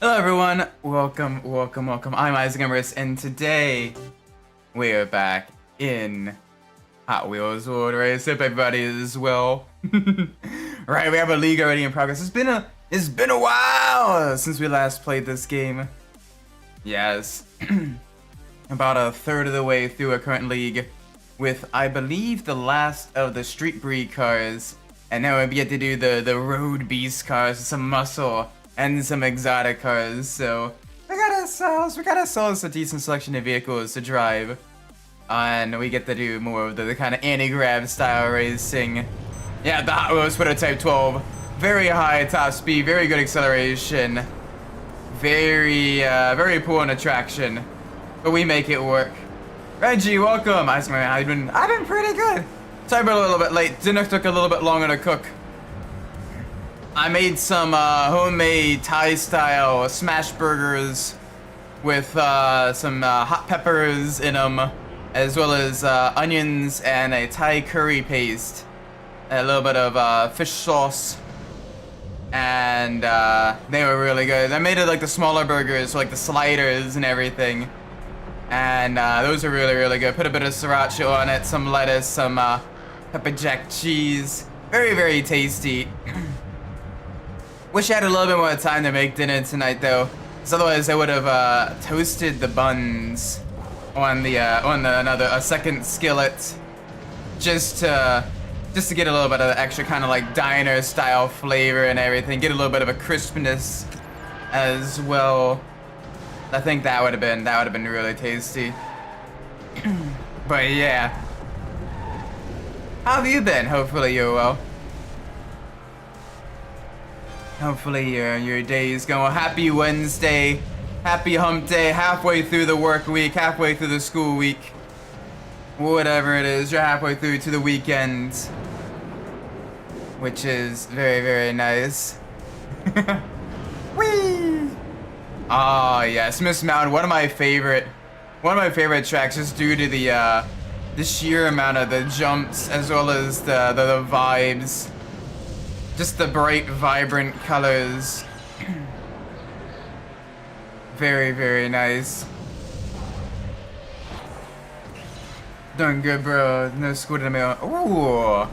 Hello everyone, welcome. I'm Isaac Umbras, and today we are back in Hot Wheels World Race. Hope everybody is well. Right, we have a league already in progress. It's been a while since we last played this game. Yes, about a third of the way through our current league, with I believe the last of the street breed cars, and now we get to do the RoadBeasts cars, some muscle and some exotic cars. So we got ourselves a decent selection of vehicles to drive, and we get to do more of the kind of anti-grab style racing. Yeah, the Hot Wheels Prototype 12, very high top speed, very good acceleration, very poor in attraction, but we make it work. Reggie, welcome. I've been pretty good. Sorry about a little bit late. Dinner took a little bit longer to cook. I made some homemade Thai-style smash burgers with some hot peppers in them, as well as onions and a Thai curry paste, a little bit of fish sauce, and they were really good. I made it like the smaller burgers, so like the sliders and everything, and those are really good. Put a bit of sriracha on it, some lettuce, some pepper jack cheese. Very tasty. Wish I had a little bit more time to make dinner tonight though, because otherwise I would have toasted the buns on a second skillet, just to get a little bit of the extra kind of like diner style flavor and everything, get a little bit of a crispness as well. I think that would have been really tasty. But yeah, how have you been? Hopefully you're well. Hopefully your day is going well. Happy Wednesday, happy hump day, halfway through the work week, halfway through the school week. Whatever it is, you're halfway through to the weekend, which is very nice. Whee! Oh yes, Miss Mountain, one of my favorite tracks, just due to the sheer amount of the jumps as well as the vibes. Just the bright, vibrant colors. Very nice. Doing good, bro. No school today. Ooh.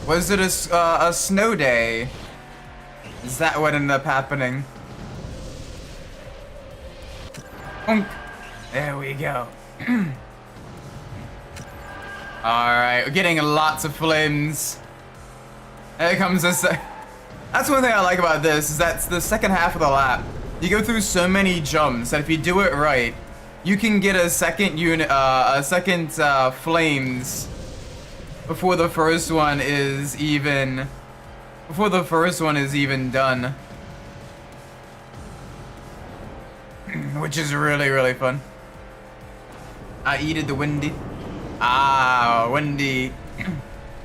Was it a snow day? Is that what ended up happening? There we go. Alright, we're getting lots of flames. There comes this. That's one thing I like about this, is that's the second half of the lap. You go through so many jumps that if you do it right, you can get a second flames before the first one is even done. Which is really fun. I eated the Wendy. Ah, Wendy.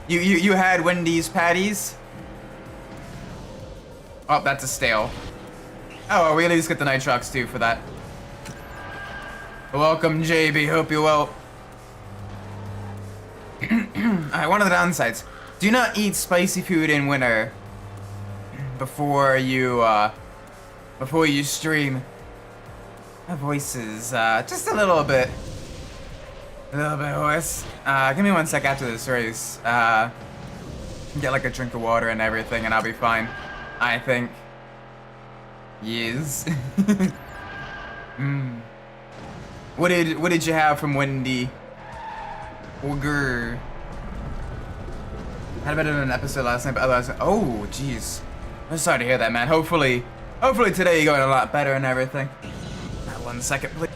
You had Wendy's patties? Oh, that's a stale. Oh, well, we at least get the nitrox too for that. Welcome, JB. Hope you're well. Alright, one of the downsides. Do not eat spicy food in winter before you stream. My voice is just a little bit hoarse. Give me 1 sec after this race. Get like a drink of water and everything, and I'll be fine. I think. Yes. What did you have from Wendy? Ogre. Had a bit of an episode last night, but otherwise, oh jeez. I'm sorry to hear that, man. Hopefully today you're going a lot better and everything. 1 second, please.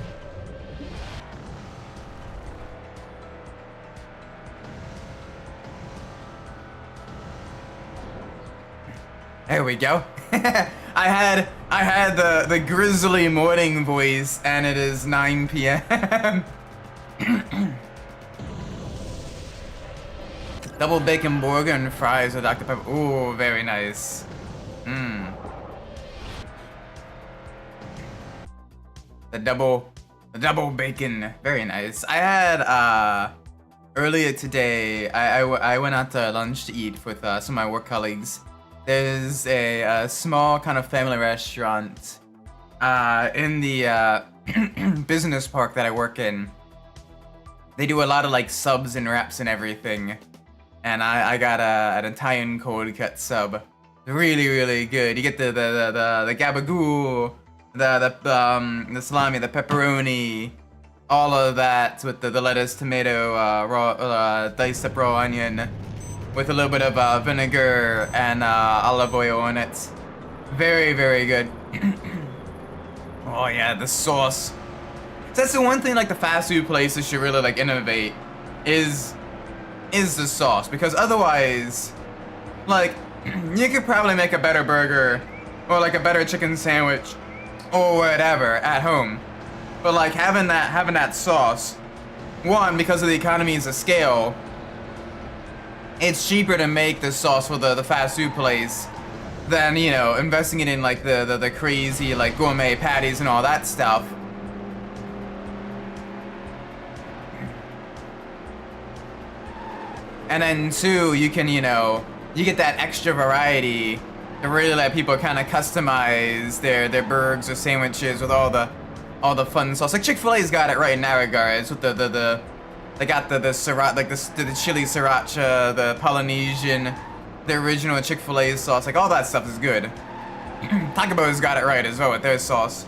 There we go. I had the grizzly morning voice, and it is 9 p.m. Double bacon burger and fries with Dr. Pepper. Ooh, very nice. The double bacon, very nice. I had earlier today. I went out to lunch to eat with some of my work colleagues. There's a small kind of family restaurant In the business park that I work in, they do a lot of like subs and wraps and everything. And I got an Italian cold cut sub. Really, really good. You get the gabagool, the salami, the pepperoni, all of that with the lettuce, tomato, raw, diced up raw onion, with a little bit of vinegar and olive oil on it. Very, very good. Oh yeah, the sauce. That's the one thing like the fast food places should really like innovate is the sauce, because otherwise, like, you could probably make a better burger or like a better chicken sandwich or whatever at home, but like having that sauce, one, because of the economies of scale, it's cheaper to make the sauce for the fast food place than, you know, investing it in like the crazy like gourmet patties and all that stuff. And then two, you can, you know, you get that extra variety to really let people kind of customize their burgers or sandwiches with all the fun sauce. Like Chick-fil-A's got it right in that regards with they got the sriracha, like the chili sriracha, the Polynesian, the original Chick-fil-A sauce. Like all that stuff is good. Taco Bell's got it right as well with their sauce.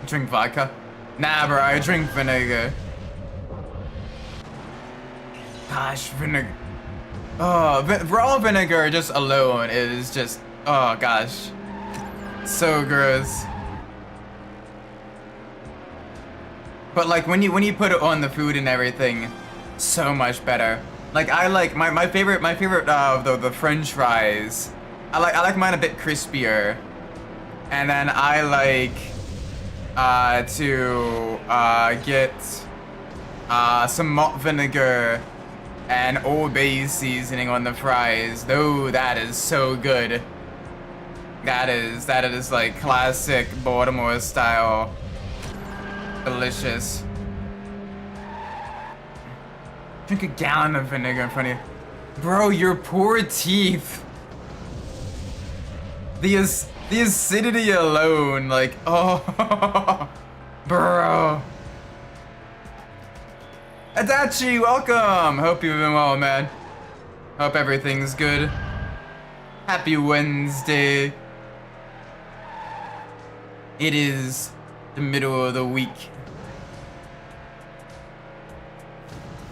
Drink vodka? Nah, bro, I drink vinegar. Gosh, vinegar. Oh, raw vinegar just alone is just, oh gosh, so gross. But like when you put it on the food and everything, so much better. Like I like my favorite the French fries. I like mine a bit crispier, and then I like to get some malt vinegar and Old Bay seasoning on the fries. Though that is so good. That is like classic Baltimore style. Delicious. Drink a gallon of vinegar in front of you. Bro, your poor teeth. The acidity alone, like, oh, bro. Adachi, welcome! Hope you've been well, man. Hope everything's good. Happy Wednesday. It is the middle of the week.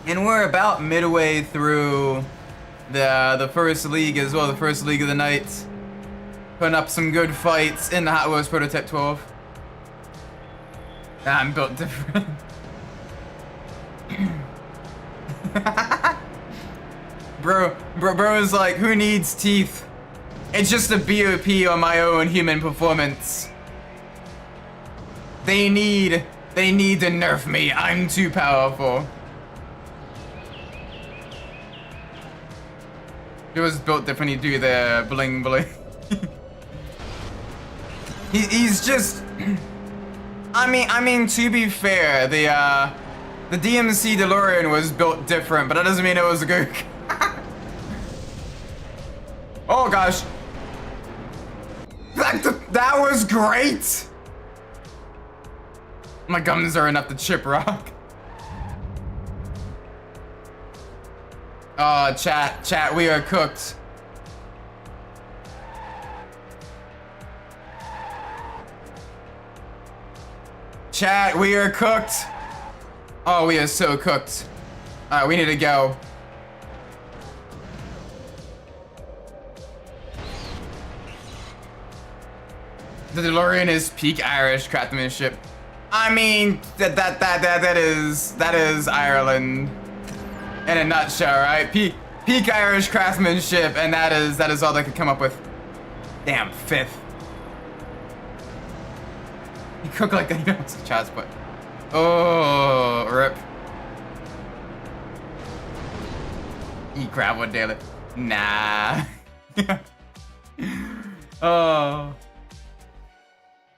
And we're about midway through the first league as well, the first league of the night. Putting up some good fights in the Hot Wheels Prototype 12. I'm built different. Bro is like, who needs teeth? It's just a BOP on my own human performance. They need to nerf me. I'm too powerful. It was built different. He do the bling bling. He's just. I mean, to be fair, the DMC DeLorean was built different, but that doesn't mean it was a good. Oh gosh. That was great. My gums are enough to chip rock. Oh, chat, we are cooked. Chat, we are cooked. Oh, we are so cooked. Alright, we need to go. The DeLorean is peak Irish craftsmanship. I mean, that is Ireland in a nutshell, right? Peak Irish craftsmanship, and that is all they could come up with. Damn, fifth. You cook like that, you know, it's a child's butt. Oh, rip. Eat crab one daily. Nah. Oh.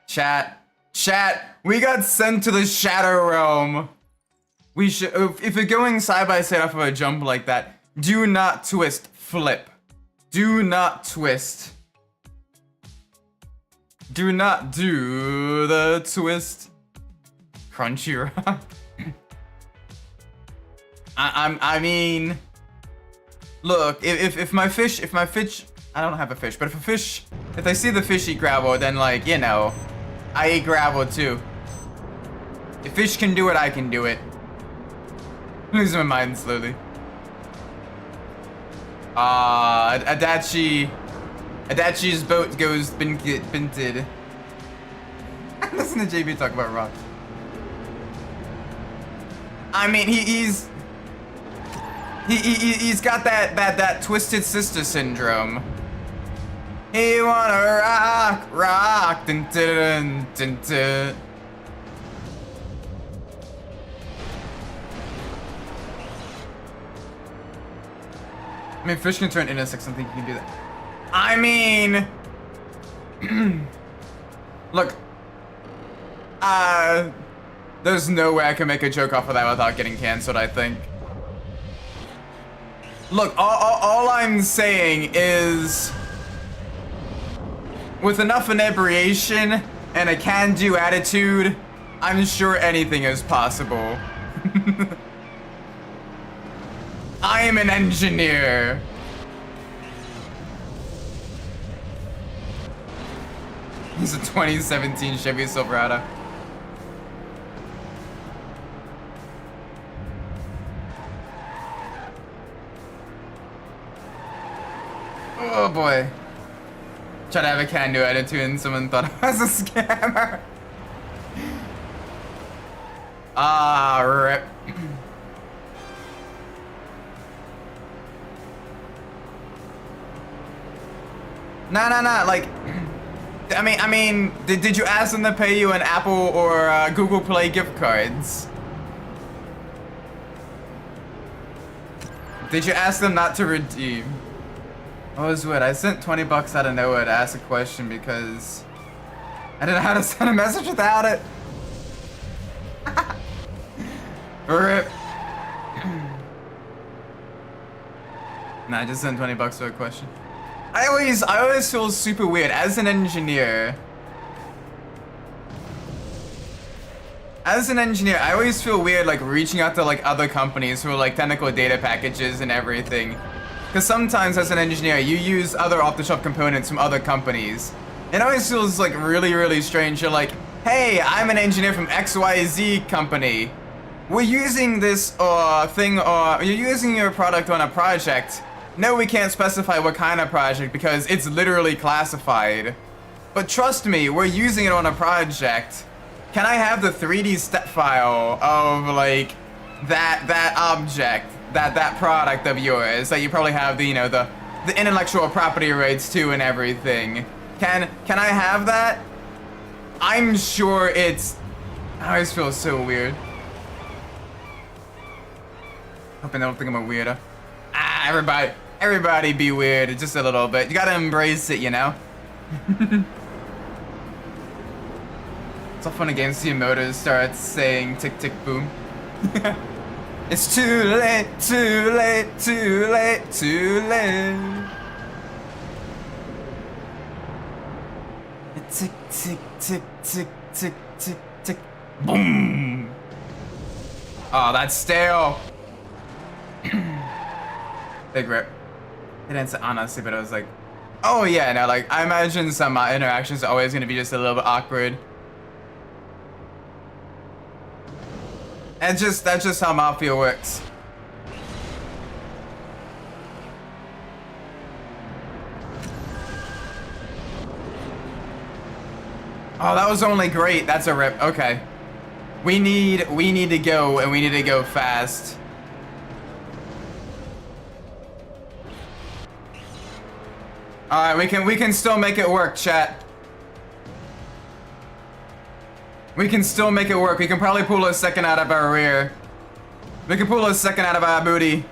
Chat, we got sent to the Shadow Realm. We should, if you're going side by side off of a jump like that, do not twist, flip. Do not twist. Do not do the twist. Crunchy rock. I mean, look, if my fish, I don't have a fish, but if they see the fish eat gravel, then like, you know, I eat gravel too. If fish can do it, I can do it. Losing my mind slowly. Adachi's boat goes binted. Listen to JB talk about rocks. I mean, he's got that twisted sister syndrome. He wanna rock, dun, dun, dun, dun. I mean, fish can turn insects. I think you can do that. I mean, look, there's no way I can make a joke off of that without getting canceled, I think. Look, all I'm saying is, with enough inebriation and a can-do attitude, I'm sure anything is possible. I am an engineer. He's a 2017 Chevy Silverado. Oh boy. Try to have a can-do attitude and someone thought I was a scammer. Ah, rip. Nah, like, I mean, did you ask them to pay you an Apple or Google Play gift cards? Did you ask them not to redeem? Oh, it was weird. I sent 20 bucks out of nowhere to ask a question because I didn't know how to send a message without it. Rip. Nah, I just sent 20 bucks for a question. I always feel super weird as an engineer. I always feel weird like reaching out to like other companies for like technical data packages and everything. Because sometimes as an engineer, you use other off-the-shelf components from other companies. It always feels like really strange. You're like, hey, I'm an engineer from XYZ company. We're using this thing, or you're using your product on a project. No, we can't specify what kind of project because it's literally classified. But trust me, we're using it on a project. Can I have the 3D step file of like that object, that product of yours that you probably have the, you know, the intellectual property rights to and everything? Can I have that? I'm sure it's. I always feel so weird. Hoping they don't think I'm a weirdo. Ah, everybody be weird just a little bit. You gotta embrace it, you know? It's all fun and games. See motors start saying tick tick boom. It's too late, too late, too late, too late. Tick tick tick tick tick tick tick boom. Oh, that's stale. Big rip. It didn't say honestly, but I was like, oh yeah, no, like I imagine some interactions are always gonna be just a little bit awkward. That's just how Mafia works. Oh, that was only great. That's a rip. Okay. We need to go, and we need to go fast. All right, we can still make it work, chat. We can still make it work. We can probably pull a second out of our rear. We can pull a second out of our booty.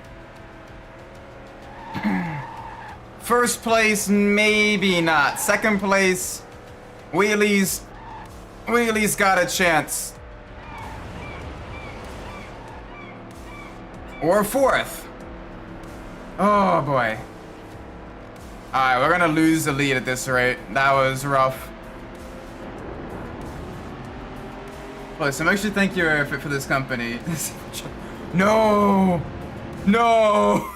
First place, maybe not. Second place, Wheelie's got a chance. Or fourth. Oh boy. Alright, we're gonna lose the lead at this rate. That was rough. Plus, I'm actually thank you for this company. No! No!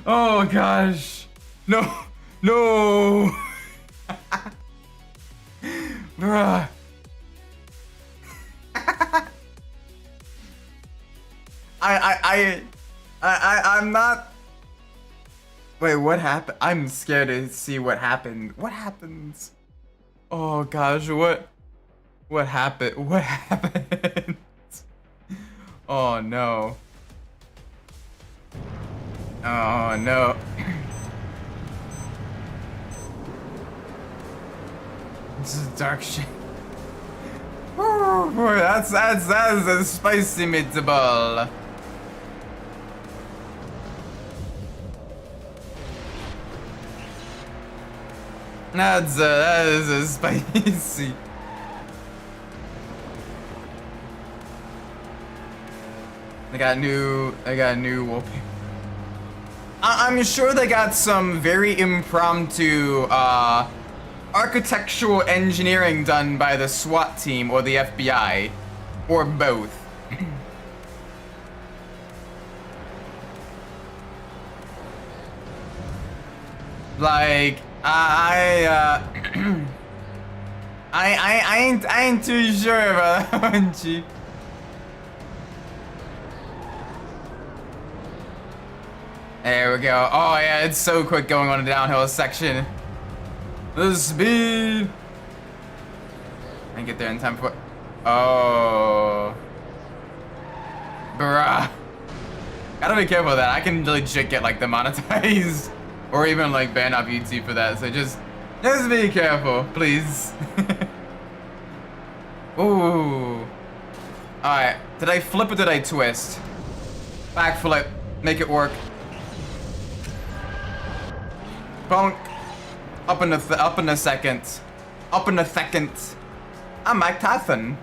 Oh gosh! No! No! Bruh! I'm not. Wait, what happened? I'm scared to see what happened. What happens? Oh gosh, what happened? What happened? Oh no. Oh no. This is dark shit. Ooh, boy, that's a spicy meatball. That is a spicy. I got new wallpaper. I'm sure they got some very impromptu architectural engineering done by the SWAT team or the FBI, or both. Like I ain't too sure about that one, Chief. There we go. Oh yeah, it's so quick going on a downhill section. The speed. I get there in time for. Oh, bruh. Gotta be careful with that. I can legit get like demonetized, or even like banned off YouTube for that. So just be careful, please. Ooh. All right. Did I flip or did I twist? Back flip. Make it work. Bonk. Up in a second. Up in a second. I'm Mike Tyson.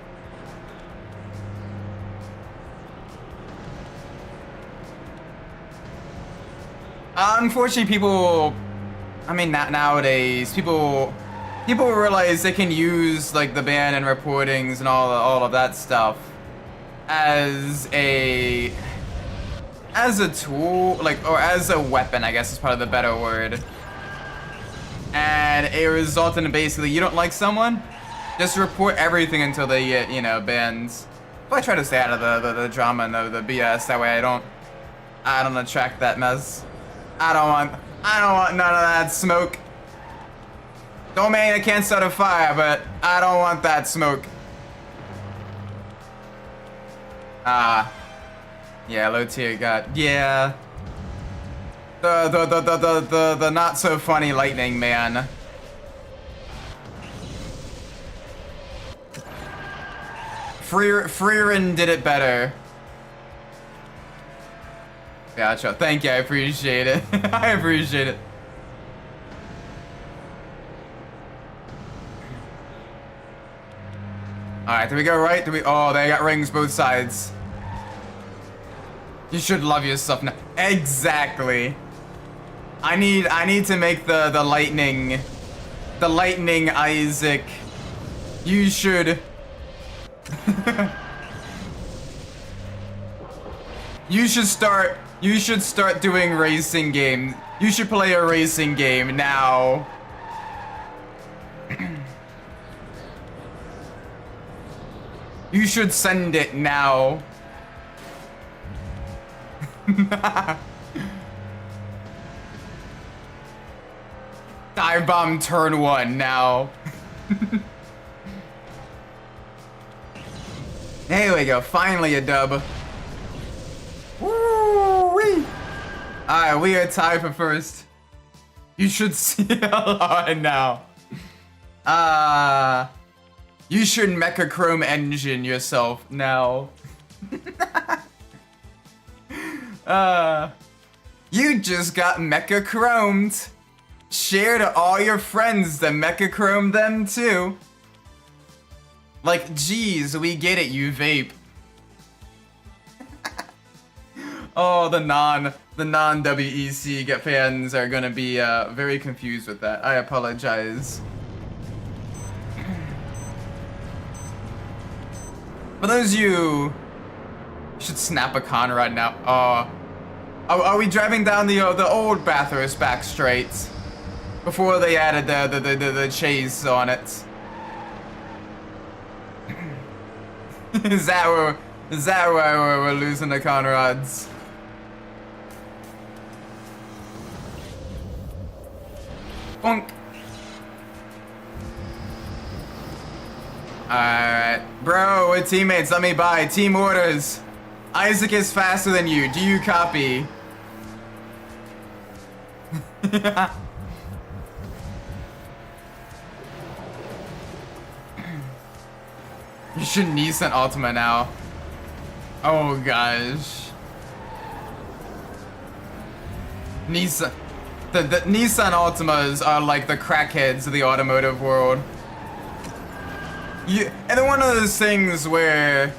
Unfortunately, people. I mean, nowadays, people realize they can use like the ban and reportings and all of that stuff as a tool, like, or as a weapon, I guess is probably the better word. And it results in basically, you don't like someone, just report everything until they get, you know, banned. But I try to stay out of the drama and the BS. That way I don't attract that mess. I don't want none of that smoke. Don't mean I can't start a fire, but I don't want that smoke. Yeah, low tier got, yeah. The not so funny lightning man. Freerin did it better. Gotcha. Thank you. I appreciate it. I appreciate it. All right. Do we go right? Oh, they got rings both sides. You should love yourself now. Exactly. I need to make the lightning Isaac. You should. You should start doing racing games. You should play a racing game now. You should send it now. Dive bomb turn 1 now. There we go. Finally a dub. Woo-wee. Alright, we are tied for first. You should see a lot now. You should Mecha Chrome engine yourself now. You just got Mecha Chromed. Share to all your friends to Mecha Chrome them too. Like, geez, we get it, you vape. Oh, the non-WEC fans are gonna be very confused with that. I apologize. For those of you should snap a con right now. Are we driving down the old Bathurst back straight before they added the chase on it? Is that where we're losing the Conrads? Bonk. Alright. Bro, we're teammates, let me by. Team orders. Isaac is faster than you. Do you copy? You should Nissan Altima now. Oh gosh. Nissan. The Nissan Altimas are like the crackheads of the automotive world. And they're one of those things where,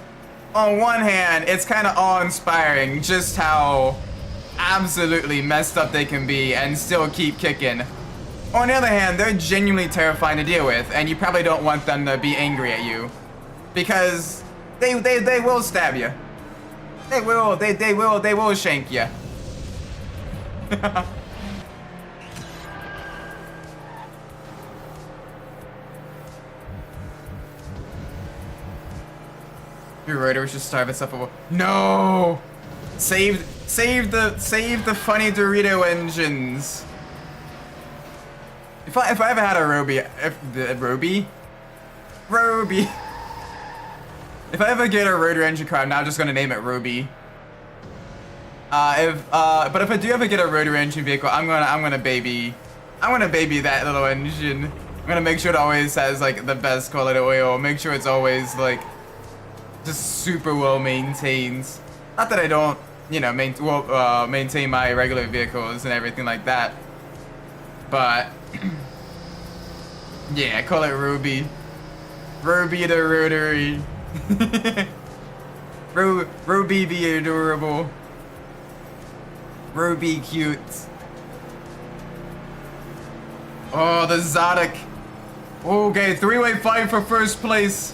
on one hand, it's kind of awe-inspiring just how absolutely messed up they can be and still keep kicking. On the other hand, they're genuinely terrifying to deal with, and you probably don't want them to be angry at you. Because they will stab you. They will shank you. Your rotor should starve itself a No! Save the funny Dorito engines. If I ever had a Roby. If I ever get a rotor engine car, I'm now just gonna name it Roby. But if I do ever get a rotor engine vehicle, I'm gonna baby that little engine. I'm gonna make sure it always has like the best quality oil. Make sure it's always like just super well maintained. Not that I don't, you know, maintain my regular vehicles and everything like that. But yeah, call it Ruby. Ruby the rotary. Ruby be adorable. Ruby cute. Oh, the Zodic. Okay, three-way fight for first place.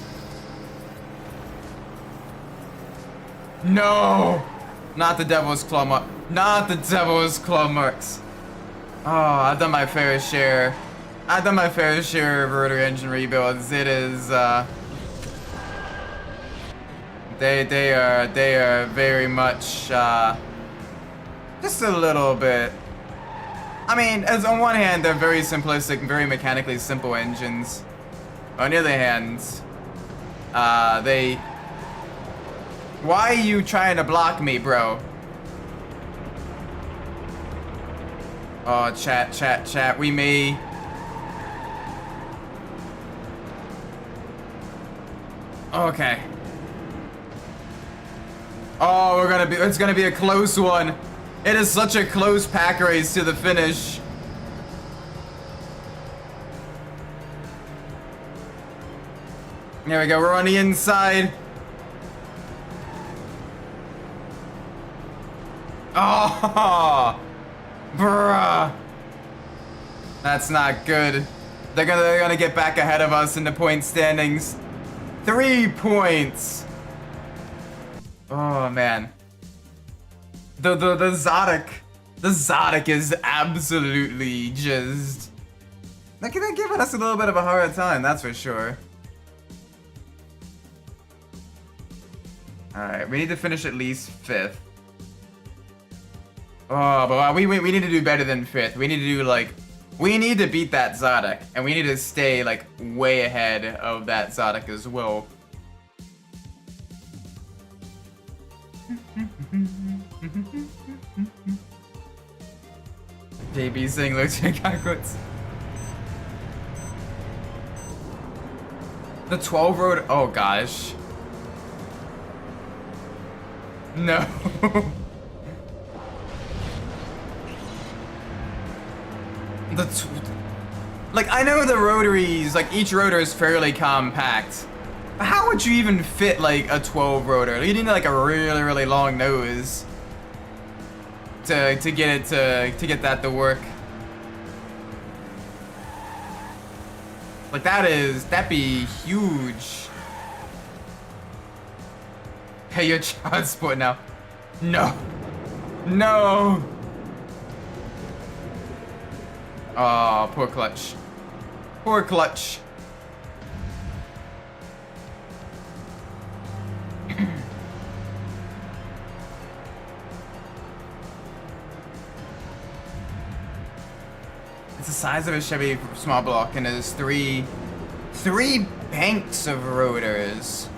No! Not the Devil's Claw mark. Not the Devil's Claw marks. Oh, I've done my fair share. I've done my fair share of rotary engine rebuilds. It is, They are very much, just a little bit. I mean, as on one hand, they're very simplistic, very mechanically simple engines. On the other hand, Why are you trying to block me, bro? Oh, chat, we may... Okay. Oh, it's gonna be a close one. It is such a close pack race to the finish. There we go, we're on the inside. Oh, bruh. That's not good. They're gonna get back ahead of us in the point standings. 3 points. Oh man. The Zodic is absolutely just... They're giving us a little bit of a hard time, that's for sure. Alright, we need to finish at least 5th. Oh, but we need to do better than 5th. We need to do like... We need to beat that Zodic, and we need to stay like way ahead of that Zodic as well. JB saying looks like backwards. The 12 road, oh gosh. No. Like, I know the rotaries, like each rotor is fairly compact. But how would you even fit like a 12 rotor? You need like a really, really long nose to get get that to work. Like that'd be huge. Pay your child support now. No. No. Oh, poor Clutch. Poor Clutch. It's the size of a Chevy small block, and there's three banks of rotors.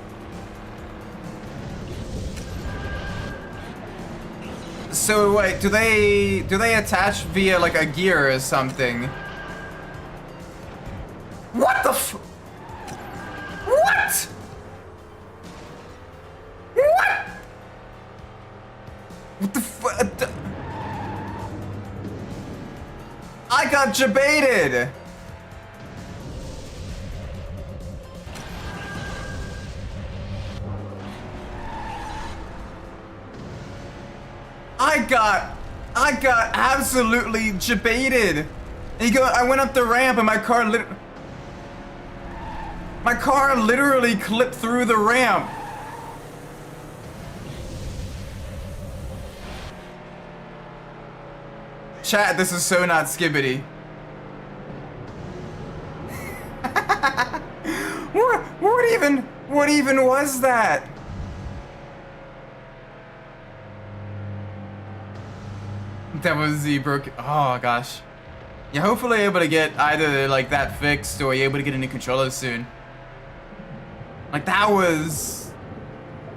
So wait, do they attach via like a gear or something? What the f- What? What? What the f- I got jebaited! I got absolutely jebaited. And I went up the ramp and my car literally clipped through the ramp. Chat, this is so not Skibbity. What even was that? That was the broken. Oh gosh. Yeah, hopefully able to get either like that fixed or you're able to get a new controller soon. Like that was,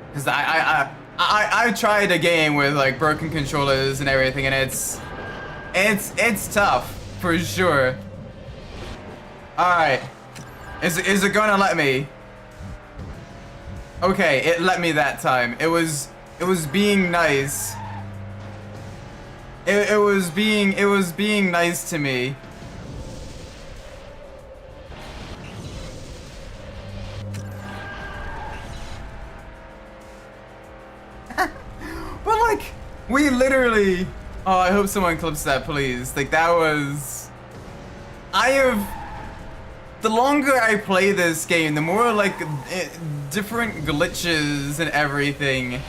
because I tried a game with like broken controllers and everything, and it's tough for sure. All right, is it gonna let me? Okay, it let me that time. It was being nice. It was being nice to me. But like, we literally, oh, I hope someone clips that, please. Like that was, the longer I play this game, the more like different glitches and everything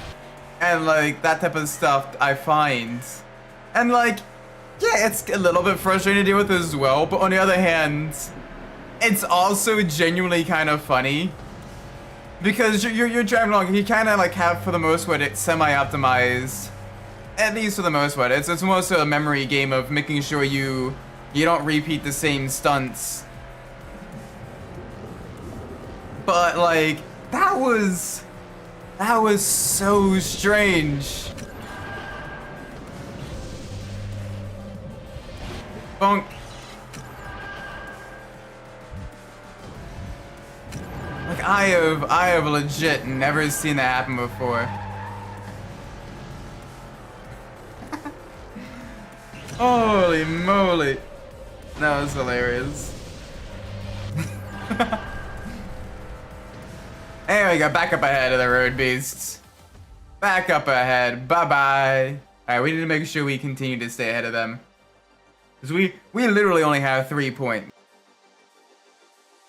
and like that type of stuff I find. And like, yeah, it's a little bit frustrating to deal with as well, but on the other hand, it's also genuinely kind of funny. Because you're driving along, you kind of like have, for the most part, it semi-optimized. At least for the most part. It's more so a memory game of making sure you don't repeat the same stunts. But like, that was so strange. Bonk. Like I have legit never seen that happen before. Holy moly. That was hilarious. Anyway, we got back up ahead of the RoadBeasts. Back up ahead. Bye-bye. Alright, we need to make sure we continue to stay ahead of them. Because we literally only have 3 points.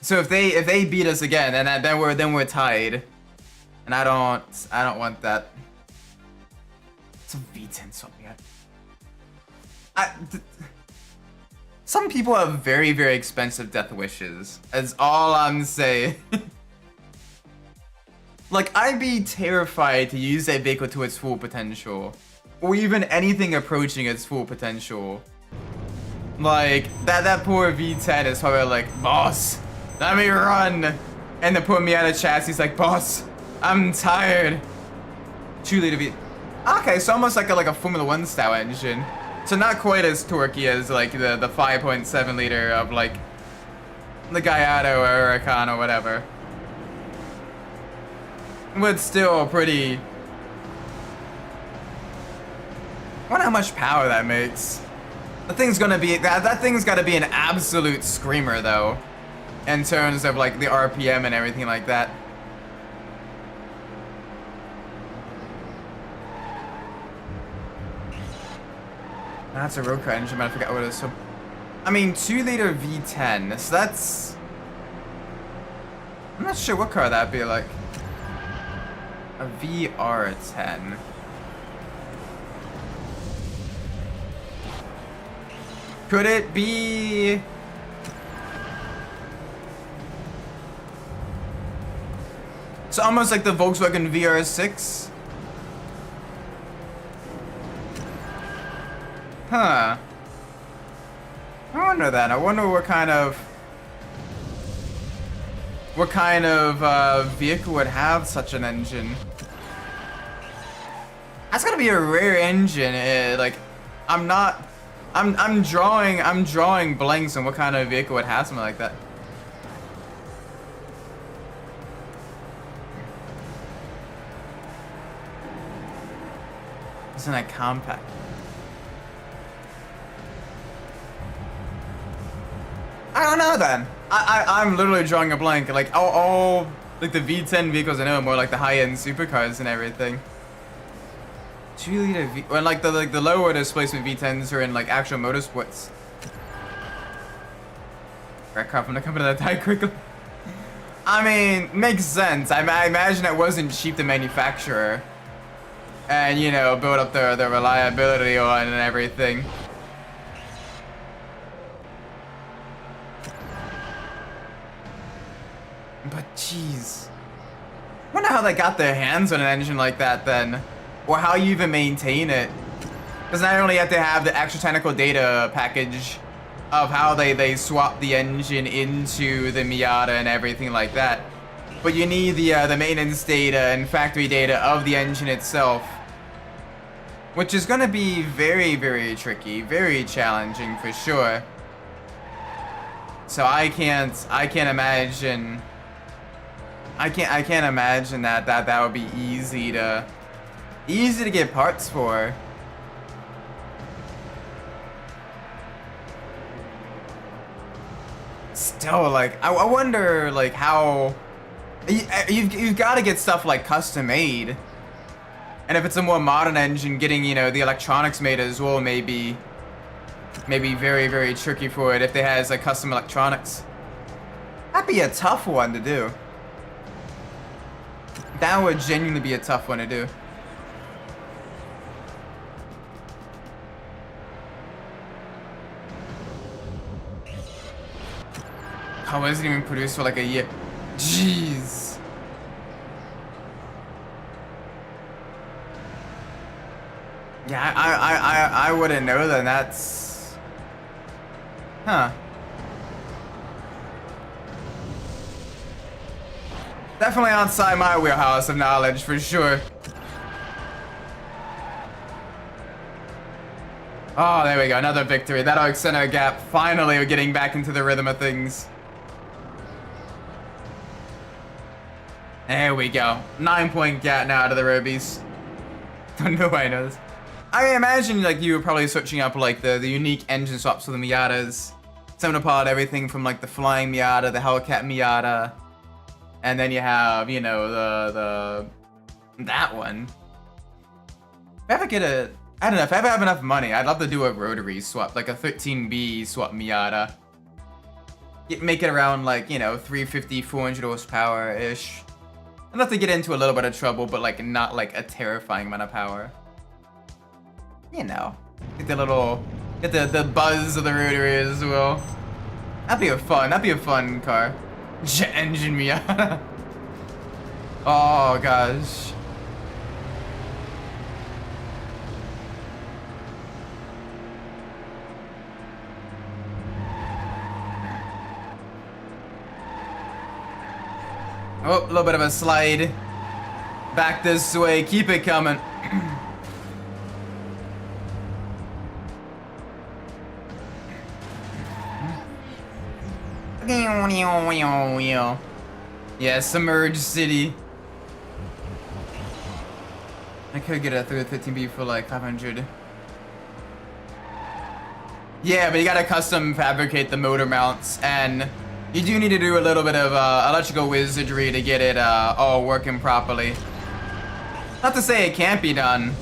So if they beat us again, then we're tied. And I don't want that. It's a V10 something. Some people have very, very expensive death wishes. That's all I'm saying. Like, I'd be terrified to use that vehicle to its full potential. Or even anything approaching its full potential. Like, that poor V10 is probably like, boss, let me run. And then put me out of chassis, he's like, boss, I'm tired. 2 liter V. Okay, so almost like a Formula 1 style engine. So not quite as torquey as like the 5.7 liter of like the Gallardo or Huracan or whatever. But still pretty. I wonder how much power that makes. The thing's gonna be that thing's gotta be an absolute screamer though, in terms of like the RPM and everything like that. That's a road car engine, but I forgot what it is. So, I mean, 2 liter V10. So that's. I'm not sure what car that'd be like. A VR10. Could it be? It's almost like the Volkswagen VR6. Huh. I wonder that. I wonder what kind of vehicle would have such an engine. That's gotta be a rare engine. Like, I'm drawing blanks on what kind of vehicle would have something like that. Isn't that compact? I don't know then. I'm literally drawing a blank. Like all like the V10 vehicles I know are more like the high-end supercars and everything. 2-liter V, well, like the lower displacement V10s are in like actual motorsports. Red car from the company that died quickly. I mean, makes sense. I imagine it wasn't cheap to manufacture, and you know, build up the reliability on and everything. But jeez, wonder how they got their hands on an engine like that then, or how you even maintain it. Because not only have to have the extra technical data package of how they swap the engine into the Miata and everything like that, but you need the maintenance data and factory data of the engine itself, which is going to be very, very tricky, very challenging for sure. So I can't imagine. I can't imagine that would be easy to get parts for. Still, like, I wonder like how you've got to get stuff like custom made, and if it's a more modern engine, getting, you know, the electronics made as well may be very, very tricky for it if it has like custom electronics. That'd be a tough one to do. That would genuinely be a tough one to do. How was it even produced for like a year? Jeez. Yeah, I wouldn't know then. That's... Huh. Definitely outside my wheelhouse of knowledge, for sure. Oh, there we go. Another victory. That'll extend our gap. Finally, we're getting back into the rhythm of things. There we go. 9-point gap now to the RoadBeasts. Don't know why I know this. I imagine like you were probably switching up like the unique engine swaps for the Miatas. Sewing apart everything from like the flying Miata, the Hellcat Miata. And then you have, you know, that one. If I ever get a, I don't know, if I ever have enough money, I'd love to do a rotary swap, like a 13B swap Miata. Make it around like, you know, 350, 400 horsepower-ish. I'd love to get into a little bit of trouble, but like not like a terrifying amount of power. You know, get the buzz of the rotary as well. That'd be a fun car. Jet engine Miata. Oh gosh. Oh, a little bit of a slide. Back this way, keep it coming. Yeah, submerged city. I could get a 315B for like 500. Yeah, but you gotta custom fabricate the motor mounts, and you do need to do a little bit of electrical wizardry to get it all working properly. Not to say it can't be done,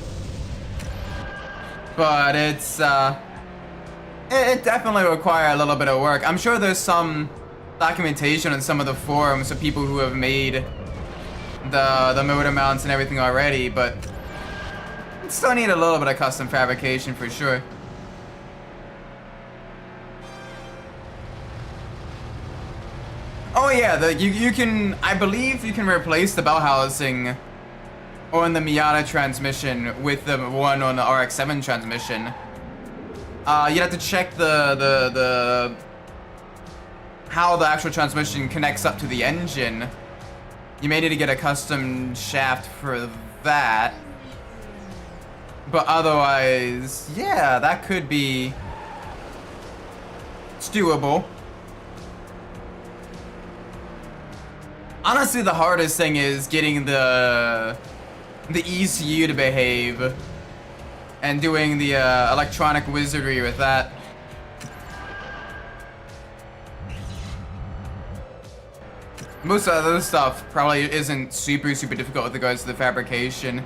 but it's it definitely requires a little bit of work. I'm sure there's some documentation on some of the forums of people who have made the motor mounts and everything already, but still need a little bit of custom fabrication for sure. Oh yeah, you can, I believe you can replace the bell housing on the Miata transmission with the one on the RX-7 transmission. You'd have to check how the actual transmission connects up to the engine. You may need to get a custom shaft for that. But otherwise, yeah, that could be doable. Honestly, the hardest thing is getting the ECU to behave and doing the electronic wizardry with that. Most of the other stuff probably isn't super difficult with regards to the fabrication.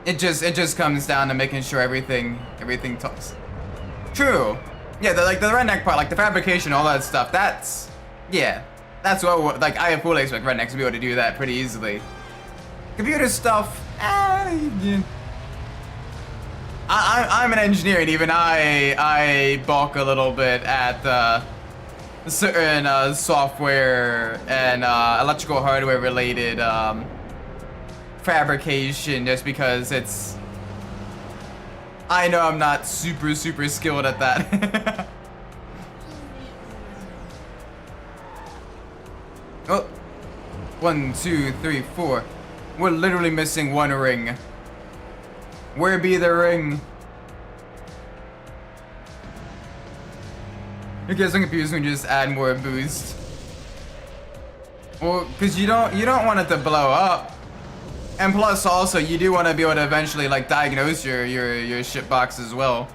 It just comes down to making sure everything talks. True. Yeah, the redneck part, like the fabrication, all that stuff. That's what, like, I fully expect rednecks to be able to do that pretty easily. Computer stuff, yeah. I'm an engineer, and even I balk a little bit at certain software and electrical hardware related fabrication, just because it's, I know I'm not super skilled at that. Oh, 1, 2, 3, 4. We're literally missing one ring. Where be the ring? It gets confused when you just add more boost. Well, because you don't want it to blow up. And plus also you do want to be able to eventually like diagnose your ship box as well.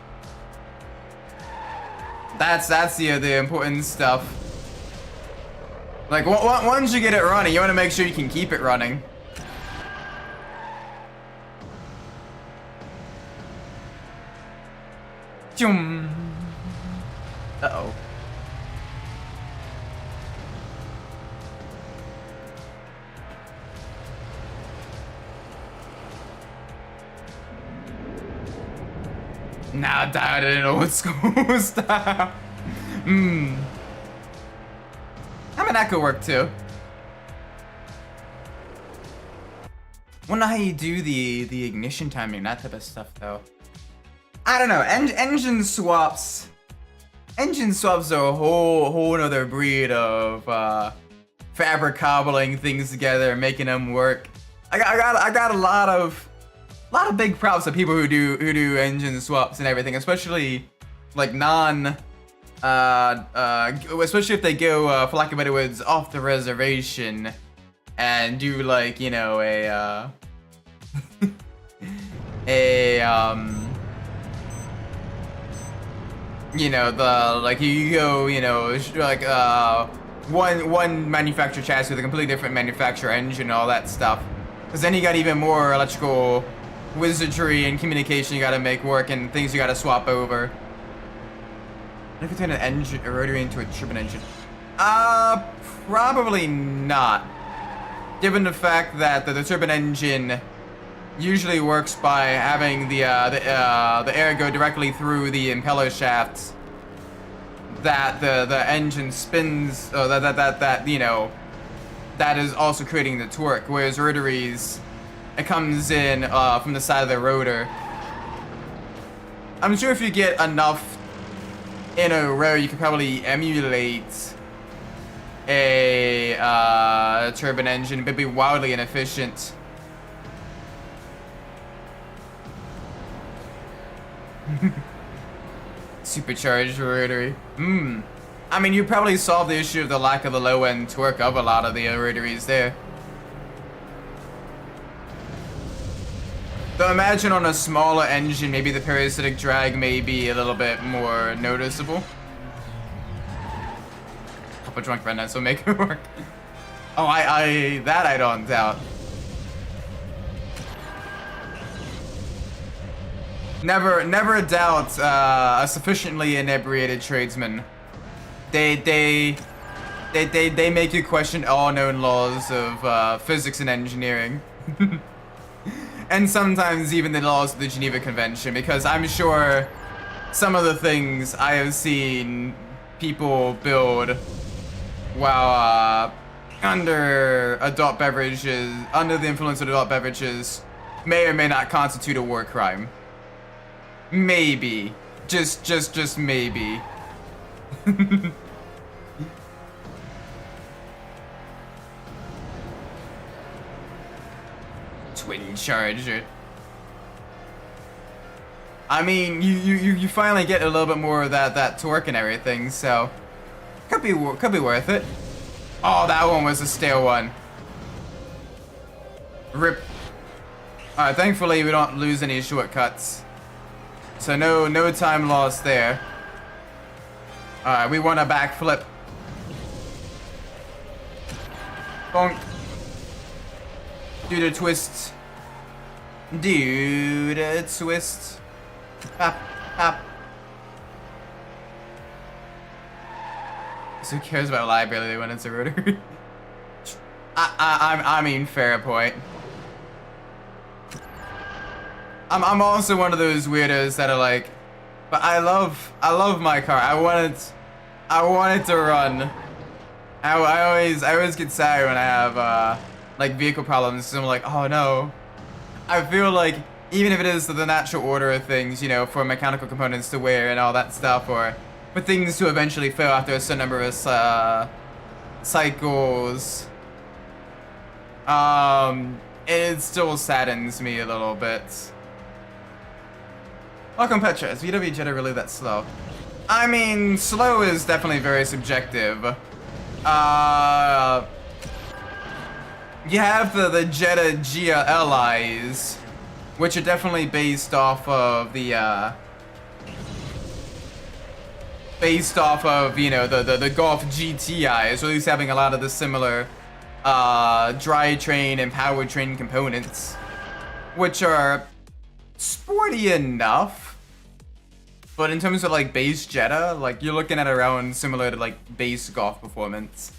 That's the important stuff. Like once you get it running, you want to make sure you can keep it running. Uh-oh. Now died in old school style. I mean, that could work too. Wonder how you do the ignition timing, that type of stuff though. I don't know. Engine swaps. Engine swaps are a whole other breed of fabric-cobbling things together, making them work. I got a lot of big props to people who do engine swaps and everything, especially like especially if they go for lack of better words off the reservation and do like, you know, you know, you go, you know, like one manufacturer chassis with a completely different manufacturer engine and all that stuff. Because then you got even more electrical wizardry and communication you gotta make work and things you gotta swap over. What if you turn a rotary into a turbine engine? Probably not. Given the fact that the turbine engine usually works by having the air go directly through the impeller shafts, that the engine spins, that you know, that is also creating the torque, whereas rotaries, it comes in from the side of the rotor. I'm sure if you get enough in a row, you could probably emulate a turbine engine, but be wildly inefficient. Supercharged rotary. I mean, you probably solve the issue of the lack of the low-end torque of a lot of the rotaries there. Though imagine on a smaller engine, maybe the parasitic drag may be a little bit more noticeable. Couple drunk rednecks will make it work. Oh, that I don't doubt. Never doubt a sufficiently inebriated tradesman. They They make you question all known laws of physics and engineering. And sometimes even the laws of the Geneva Convention, because I'm sure some of the things I have seen people build while under the influence of adult beverages may or may not constitute a war crime. Maybe. Just maybe. Twin Charger. I mean, you finally get a little bit more of that torque and everything, so could be worth it. Oh, that one was a stale one. Rip. All right, thankfully we don't lose any shortcuts, so no time lost there. All right, we want a backflip. Bonk. Do the twist. Do the twist. Hop, hop. So who cares about liability when it's a rotary? I mean, fair point. I'm also one of those weirdos that are like, but I love my car. I want it to run. I always get sad when I have like vehicle problems. So I'm like, oh no. I feel like even if it is the natural order of things, you know, for mechanical components to wear and all that stuff, or for things to eventually fail after a certain number of cycles, it still saddens me a little bit. Welcome, Petra. Is VW Jetta really that slow? I mean, slow is definitely very subjective. You have the Jetta GLIs, which are definitely based off of the you know, the Golf GTIs, or at least having a lot of the similar drivetrain and powertrain components, which are sporty enough. But in terms of like base Jetta, like you're looking at around similar to like base Golf performance.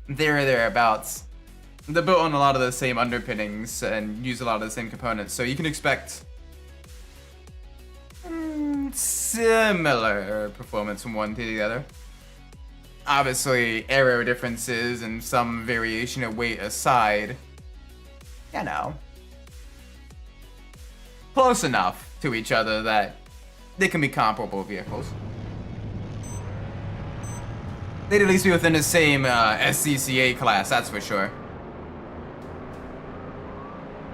There or thereabouts. They're built on a lot of the same underpinnings and use a lot of the same components, so you can expect similar performance from one to the other. Obviously, aero differences and some variation of weight aside, you know, close enough to each other that they can be comparable vehicles. They'd at least be within the same SCCA class, that's for sure.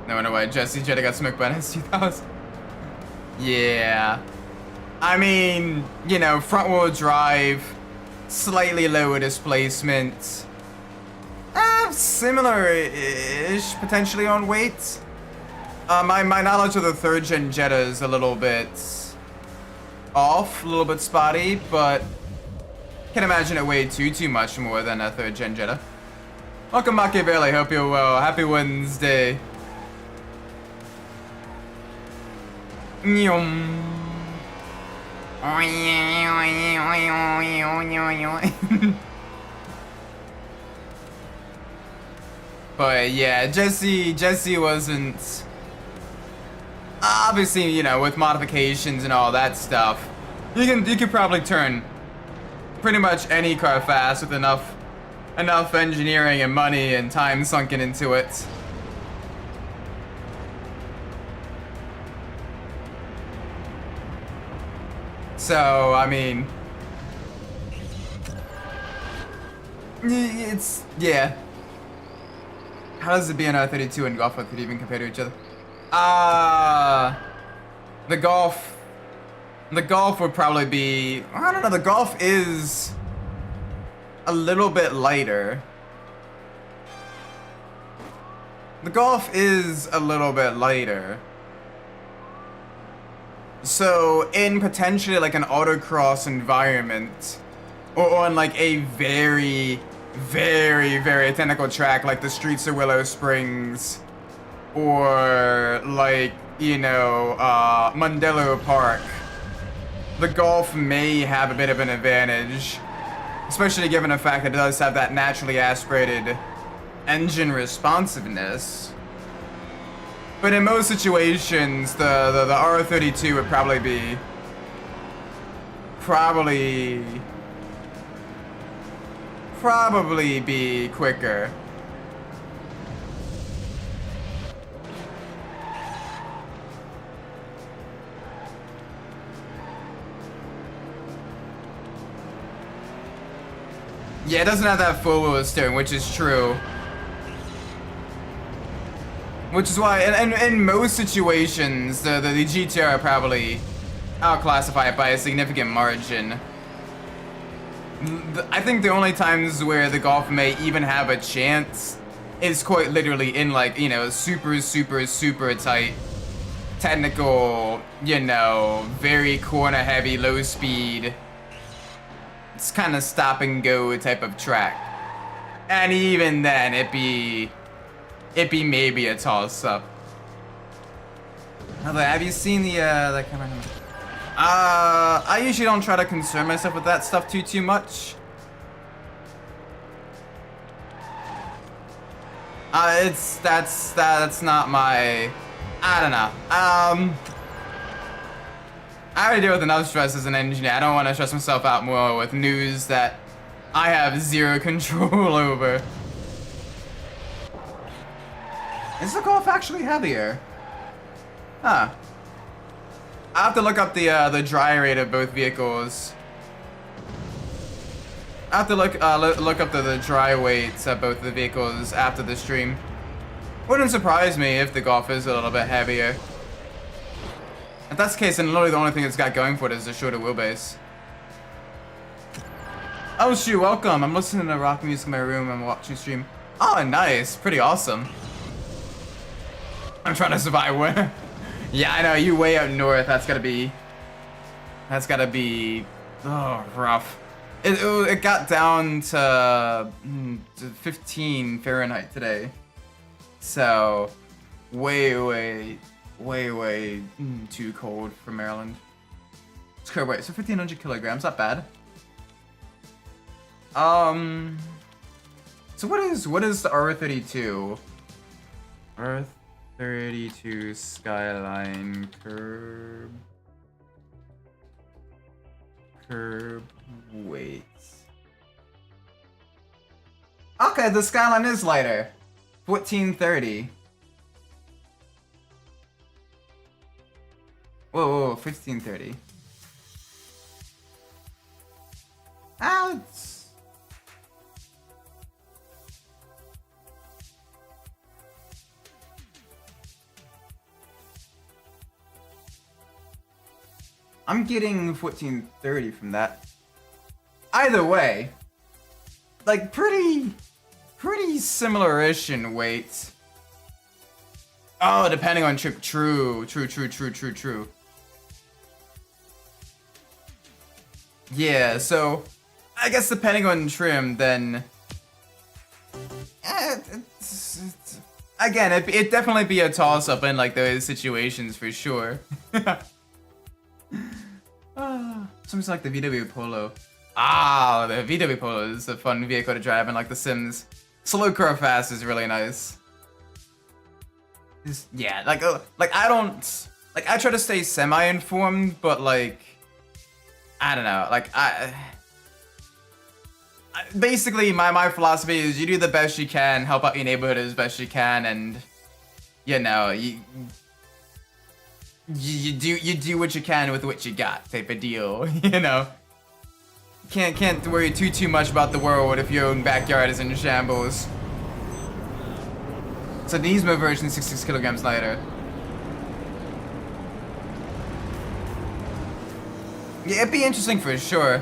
No wonder why Jesse Jetta got smoked by an S2000. Yeah. I mean, you know, front wheel drive, slightly lower displacement. Similar-ish, potentially on weight. My knowledge of the third gen Jetta is a little bit off, a little bit spotty, but can't imagine it weighed too much more than a third gen Jetta. Welcome, Machiavelli. Hope you're well. Happy Wednesday. But yeah, Jesse wasn't, obviously, you know, with modifications and all that stuff, you can probably turn pretty much any car fast with enough engineering and money and time sunken into it. So, I mean, it's, yeah. How does the BNR32 and Golf 130 even compare to each other? The Golf would probably be, I don't know, the Golf is a little bit lighter. The Golf is a little bit lighter. So, in potentially like an autocross environment, or on like a very technical track like the streets of Willow Springs, or like, you know, Mondello Park, the Golf may have a bit of an advantage. Especially given the fact that it does have that naturally aspirated engine responsiveness. But in most situations, the R32 would probably be quicker. Yeah, it doesn't have that full wheel steering, which is true. Which is why, in most situations, the GTR probably outclassify it by a significant margin. I think the only times where the Golf may even have a chance is quite literally in, like, you know, super tight, technical, you know, very corner heavy, low speed. It's kind of stop and go type of track. And even then, it'd be maybe a toss up. Have you seen the camera? I usually don't try to concern myself with that stuff too much. That's not my, I don't know. I already deal with enough stress as an engineer. I don't want to stress myself out more with news that I have zero control over. Is the Golf actually heavier? Huh. I have to look up the dry rate of both vehicles. I have to look up the dry weights of both the vehicles after the stream. Wouldn't surprise me if the Golf is a little bit heavier. If that's the case, then literally the only thing it's got going for it is the shorter wheelbase. Oh shoot, welcome. I'm listening to rock music in my room and watching stream. Oh, nice. Pretty awesome. I'm trying to survive where? Yeah, I know, you way up north. That's gotta be, oh, rough. It got down to 15 Fahrenheit today. So, way too cold for Maryland. It's cold, wait, so 1,500 kilograms, not bad. So what is the R32? R32 Skyline curb weights. Okay, the Skyline is lighter. 1430. Whoa, 1530. Ouch. I'm getting 1430 from that. Either way, like pretty similar-ish in weight. Oh, depending on trip. True. Yeah, so I guess depending on trim, then again, it'd definitely be a toss-up in like those situations for sure. Something like the VW Polo. Ah, the VW Polo is a fun vehicle to drive in like The Sims. Slow car fast is really nice. Yeah, like I don't, like I try to stay semi-informed, but like, I don't know, like basically my philosophy is you do the best you can, help out your neighborhood as best you can, and you know, you do what you can with what you got, type of deal, you know. Can't worry too much about the world if your own backyard is in shambles. So the Nismo version is 66 kilograms lighter. Yeah, it'd be interesting for sure.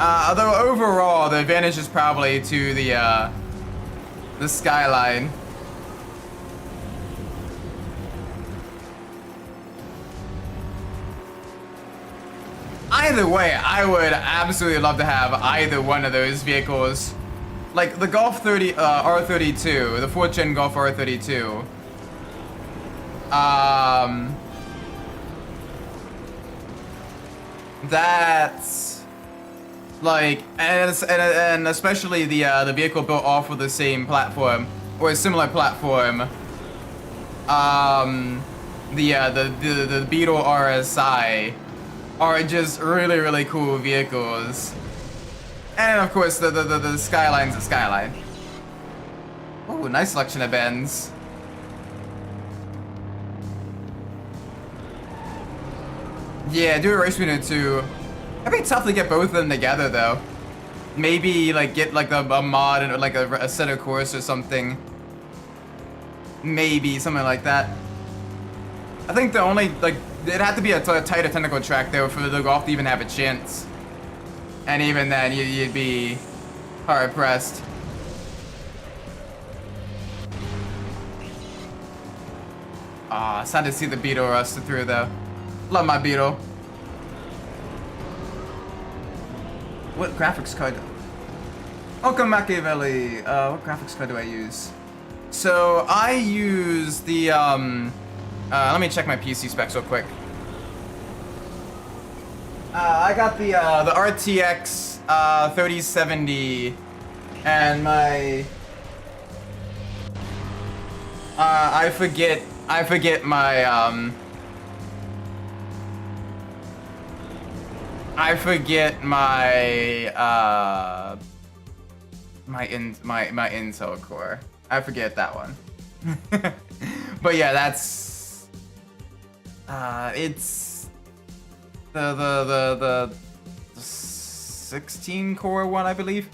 Although overall, the advantage is probably to the Skyline. Either way, I would absolutely love to have either one of those vehicles. Like the Golf R32, the 4th gen Golf R32. That's Like, and especially the vehicle built off of the same platform or a similar platform. The Beetle RSI are just really cool vehicles. And of course the Skyline's a Skyline. Oh, nice selection of bends. Yeah, do a race winner too. It'd be tough to get both of them together though. Maybe like get like a mod and like a set of course or something. Maybe something like that. I think the only like it'd have to be a tighter technical track though for the golf to even have a chance. And even then you'd be hard pressed. Ah, it's sad to see the Beetle rusted through though. Love my Beetle. What graphics card? Welcome Machiavelli. What graphics card do I use? So I use the let me check my PC specs real quick. I got the RTX 3070 and my I forget my my Intel core. I forget that one. But yeah, that's it's the 16 core one, I believe.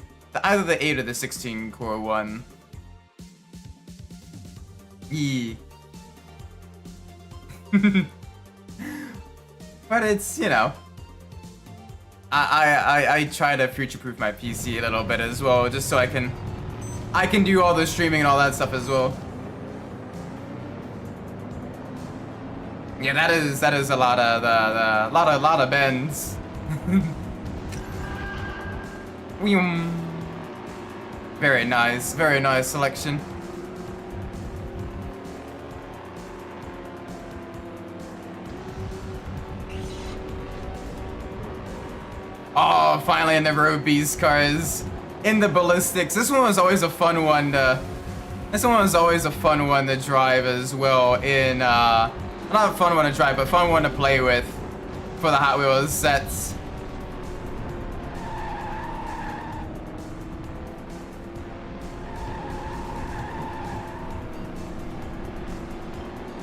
Either the 8 or the 16 core one. Yeah. But it's, you know, I try to future-proof my PC a little bit as well, just so I can do all the streaming and all that stuff as well. Yeah, that is a lot of lot of bends. Very nice selection. Oh, finally in the RoadBeasts cars. In the ballistics. This one was always a fun one to drive as well in not a fun one to drive, but fun one to play with for the Hot Wheels sets.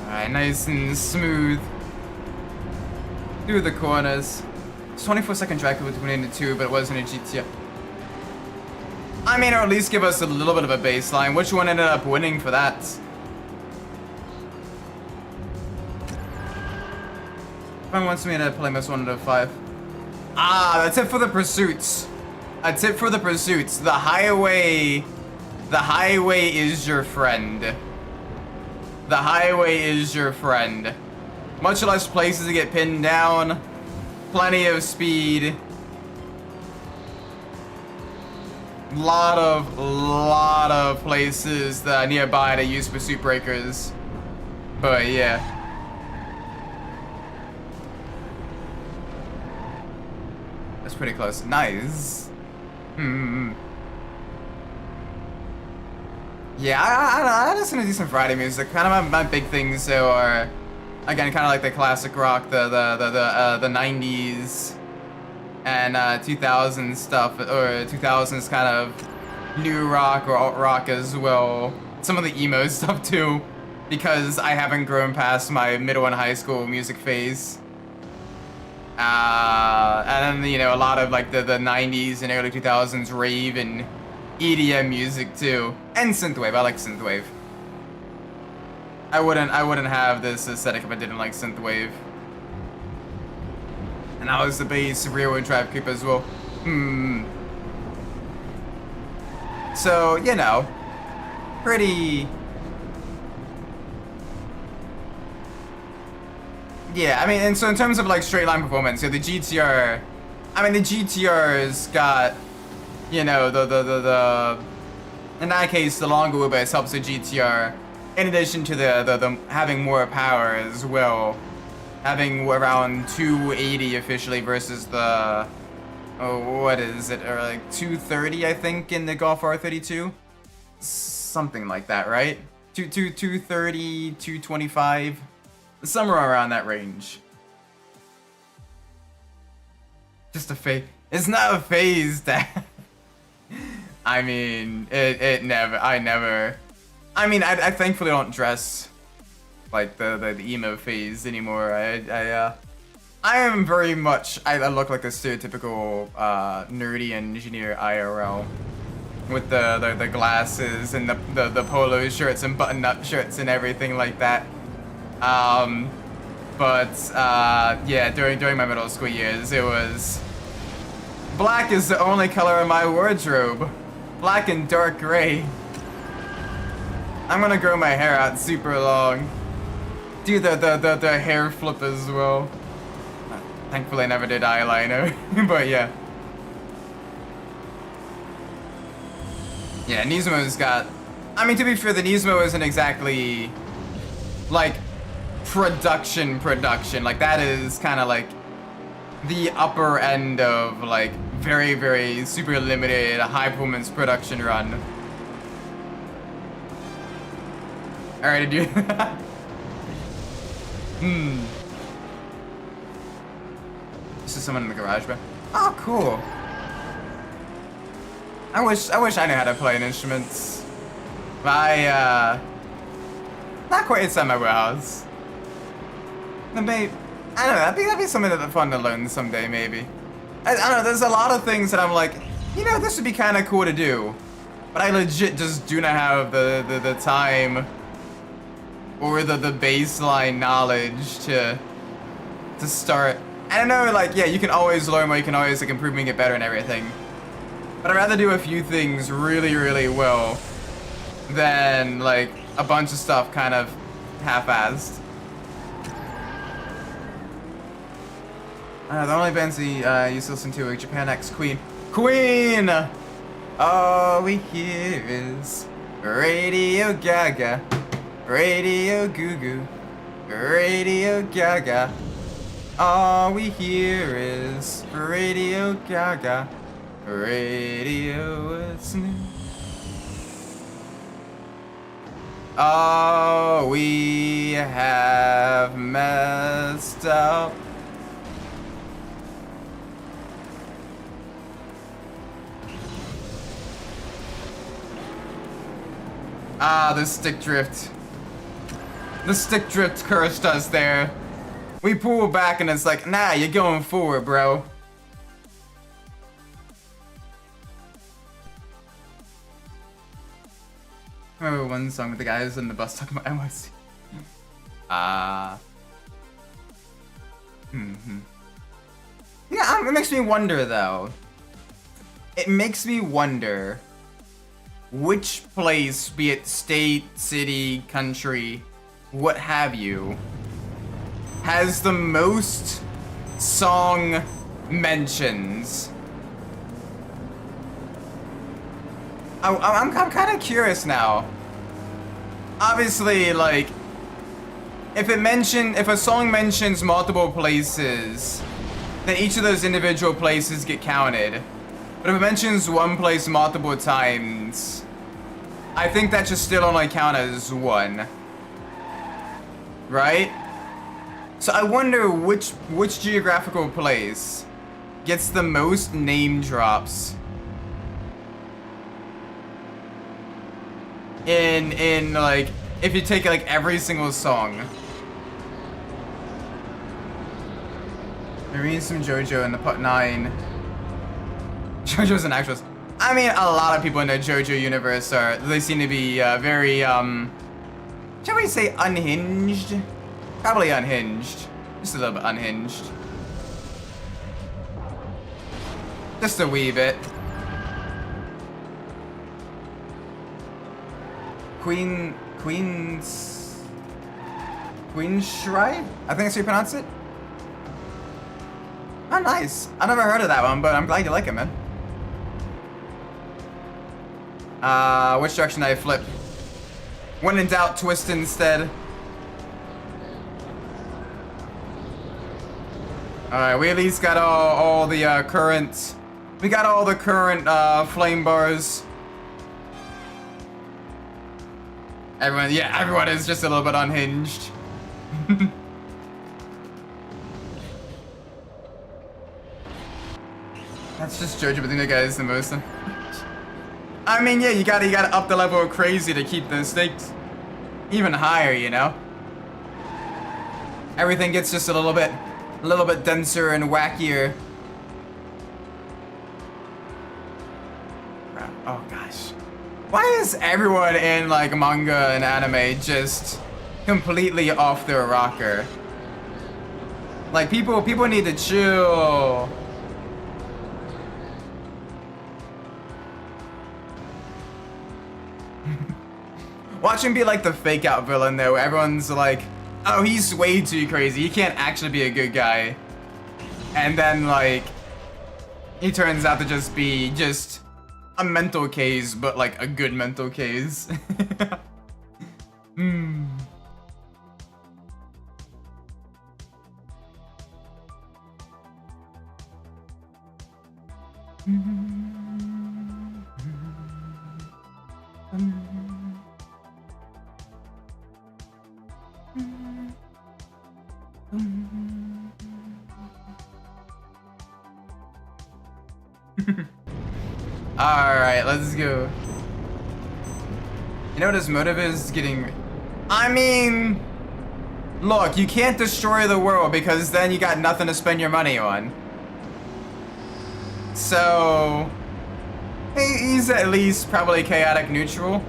Alright, nice and smooth through the corners. 24-second drag between the two, but it wasn't a GTR. I mean, or at least give us a little bit of a baseline. Which one ended up winning for that? Fun wants me to play Miss 1 out of 5. Ah, that's it for the pursuits. That's it for the pursuits. The highway is your friend. The highway is your friend. Much less places to get pinned down. Plenty of speed. Lot of places that nearby to use pursuit breakers. But yeah. That's pretty close. Nice. Yeah, I listen to decent Friday music. Kind of my big things so are, again, kind of like the classic rock, the 90s and 2000s stuff, or 2000s kind of new rock or alt rock as well. Some of the emo stuff too, because I haven't grown past my middle and high school music phase. And then, you know, a lot of like the 90s and early 2000s rave and EDM music too, and synthwave. I like synthwave. I wouldn't have this aesthetic if I didn't like synthwave. And that was the bass rear-wheel drive creep as well. So, you know, pretty. Yeah, I mean, and so in terms of like straight line performance, so the GTR, I mean, the GTR's got, you know, in that case, the longer wheelbase helps the GTR. In addition to the having more power as well, having around 280 officially versus the Oh, what is it? Like 230, I think, in the Golf R32? Something like that, right? 230, 225, somewhere around that range. Just a phase. It's not a phase, Dad. I mean, I thankfully don't dress like the emo phase anymore. I am very much, I look like the stereotypical nerdy engineer IRL. With the glasses and the polo shirts and button-up shirts and everything like that. Yeah, during my middle school years, it was black is the only color in my wardrobe. Black and dark gray. I'm gonna grow my hair out super long. Do the hair flip as well. Thankfully, I never did eyeliner, but yeah. Yeah, Nismo's got... I mean, to be fair, the Nismo isn't exactly, like, production. Like, that is kind of, like, the upper end of, like, very, very super limited high-performance production run. Alright, dude. This is someone in the garage, bro. Oh, cool. I wish I knew how to play an instrument. Not quite inside my warehouse. Maybe, I don't know, that'd be something that's fun to learn someday, maybe. I don't know, there's a lot of things that I'm like, you know, this would be kind of cool to do. But I legit just do not have the time or the baseline knowledge to start. I don't know, like, yeah, you can always learn more, you can always, like, improve and get better and everything. But I'd rather do a few things really, really well than, like, a bunch of stuff kind of half-assed. The only bands you used to listen to are Japan X, Queen. Queen! All we hear is Radio Gaga, Radio Goo Goo, Radio Gaga. All we hear is Radio Gaga. Radio, it's new. Oh, we have messed up. Ah, the stick drift. The stick drift cursed us there. We pull back and it's like, nah, you're going forward, bro. I remember one song with the guys in the bus talking about NYC. Yeah, it makes me wonder though. It makes me wonder which place, be it state, city, country, what have you, has the most song mentions. I'm kind of curious now. Obviously, like, if a song mentions multiple places, then each of those individual places get counted. But if it mentions one place multiple times, I think that should still only count as one. Right? So I wonder which geographical place gets the most name drops in like, if you take like every single song. We're reading some JoJo in the Part 9. JoJo's an actress. I mean, a lot of people in the JoJo universe they seem to be very, shall we say unhinged? Probably unhinged. Just a little bit unhinged. Just a wee bit. Queen's Shrine? I think that's how you pronounce it. Oh, nice. I never heard of that one, but I'm glad you like it, man. Which direction did I flip? When in doubt, twist instead. Alright, we at least got all the current We got all the current flame bars. Everyone is just a little bit unhinged. That's just Jojo, but I think that guy is the most. I mean, yeah, you gotta up the level of crazy to keep the stakes even higher, you know? Everything gets just a little bit denser and wackier. Oh gosh. Why is everyone in like manga and anime just completely off their rocker? Like people need to chill. Watch him be like the fake out villain though. Everyone's like, oh, he's way too crazy. He can't actually be a good guy. And then like, he turns out to just be a mental case, but like a good mental case. Alright, let's go. You know what his motive is? I mean... Look, you can't destroy the world because then you got nothing to spend your money on. So... he's at least probably chaotic neutral.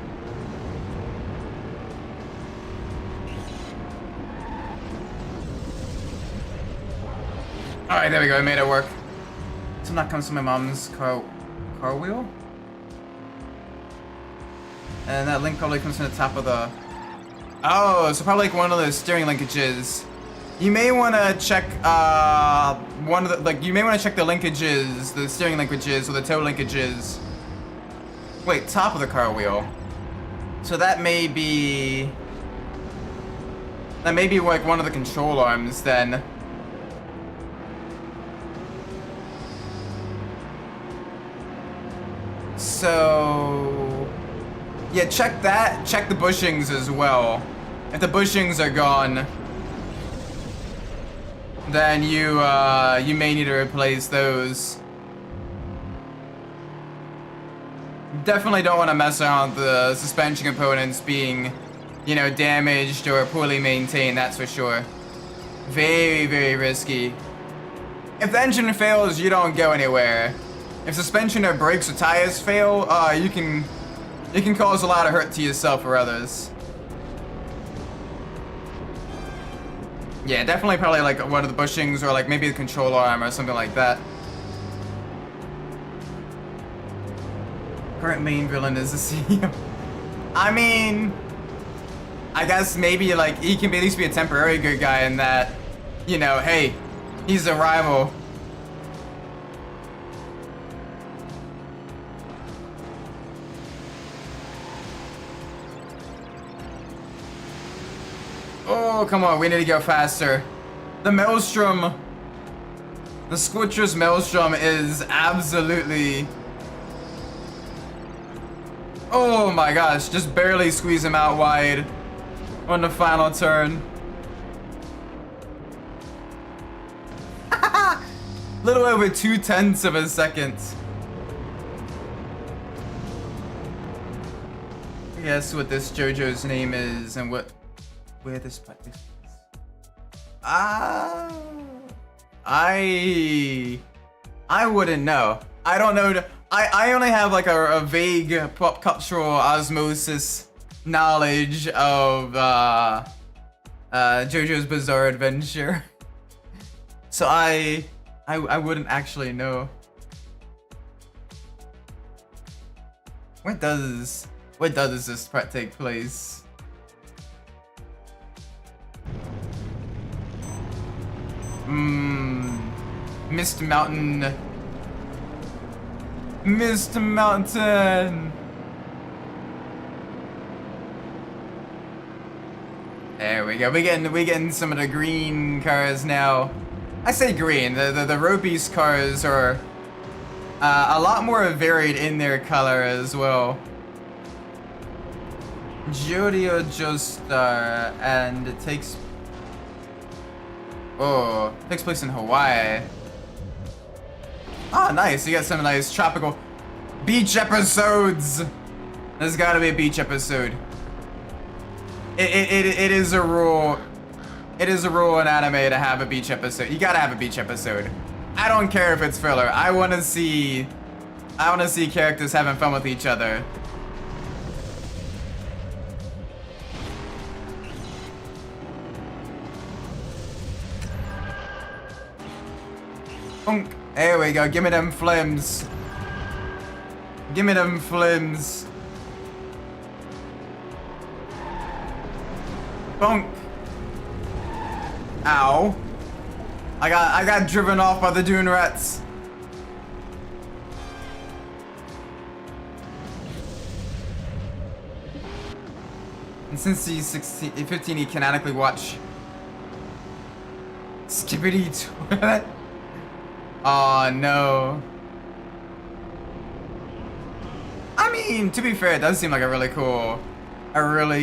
Alright, there we go, I made it work. So that comes from my mom's car wheel. And that link probably comes from the top of the... Oh, so probably like one of those steering linkages. You may want to check you may want to check the linkages, the steering linkages or the toe linkages. Wait, top of the car wheel. So that may be like one of the control arms then. So, yeah, check that. Check the bushings as well. If the bushings are gone, then you may need to replace those. Definitely don't want to mess around with the suspension components being, you know, damaged or poorly maintained. That's for sure. Very, very risky. If the engine fails, you don't go anywhere. If suspension or brakes or tires fail, you can cause a lot of hurt to yourself or others. Yeah, definitely probably like one of the bushings or like maybe the control arm or something like that. Current main villain is the CEO. I mean, I guess maybe like he can at least be a temporary good guy in that, you know, hey, he's a rival. Oh, come on, we need to go faster. The Maelstrom, the Squitcher's Maelstrom is absolutely... Oh my gosh, just barely squeeze him out wide on the final turn. Little over 0.2 of a second. Guess what this JoJo's name is and where this is. I wouldn't know. I don't know. I only have like a vague pop cultural osmosis knowledge of JoJo's Bizarre Adventure. So I wouldn't actually know. Where does this part take place? Mist Mountain. Mist Mountain. There we go. We getting some of the green cars now. I say green. The RoadBeasts cars are A lot more varied in their color as well. Jodio Joestar, and it takes place in Hawaii. Oh, nice. You got some nice tropical beach episodes. There's gotta be a beach episode. It is a rule. It is a rule in anime to have a beach episode. You gotta have a beach episode. I don't care if it's filler. I wanna see characters having fun with each other. Bonk. There we go. Give me them flims. Give me them flims. Bonk. Ow. I got driven off by the dune rats. And since he's 15, he canonically watch Skibbity Toilet. Oh no. I mean, to be fair, it does seem like a really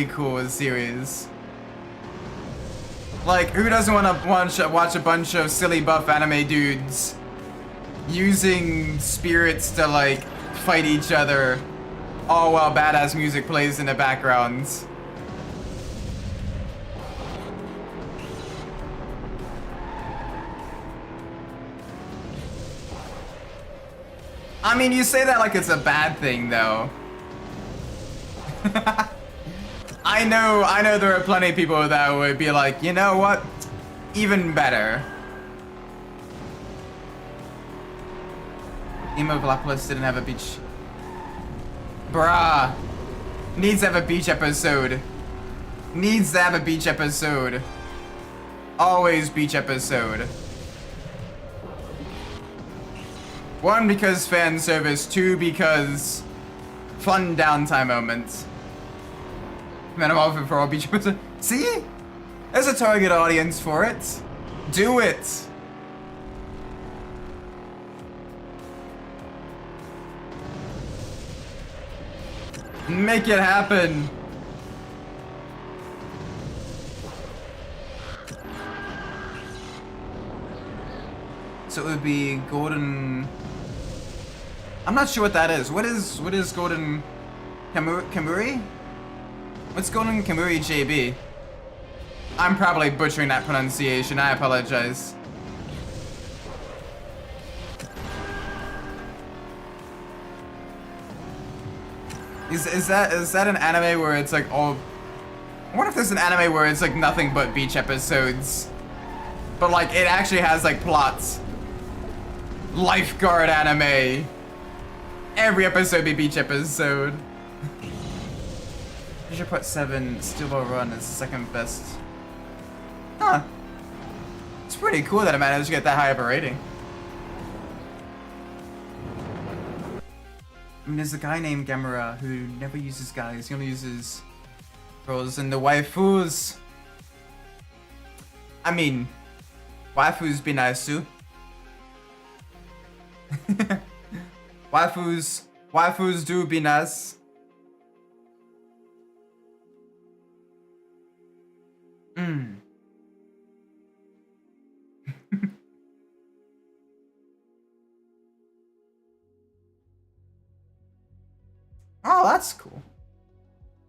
cool series. Like, who doesn't want to watch a bunch of silly buff anime dudes using spirits to, like, fight each other, all while badass music plays in the background? I mean, you say that like it's a bad thing, though. I know there are plenty of people that would be like, you know what? Even better. Emoglopolis didn't have a beach. Bruh. Needs to have a beach episode. Needs to have a beach episode. Always beach episode. 1, because fan service. 2, because fun downtime moments. Man, I'm offering for all beach episodes. See? There's a target audience for it. Do it. Make it happen. So it would be golden. I'm not sure what that is. What is golden Kamuri? What's golden Kamuri JB? I'm probably butchering that pronunciation. I apologize. Is that an anime where it's like all? I wonder if there's an anime where it's like nothing but beach episodes, but like it actually has like plots. Lifeguard anime. Every episode be beach episode. You should put 7. Still Will Run as second best. Huh. It's pretty cool that I managed to get that high of a rating. I mean, there's a guy named Gamera who never uses guys. He only uses girls and the waifus. I mean, waifus be nice too. Waifus do be nice. Oh, that's cool.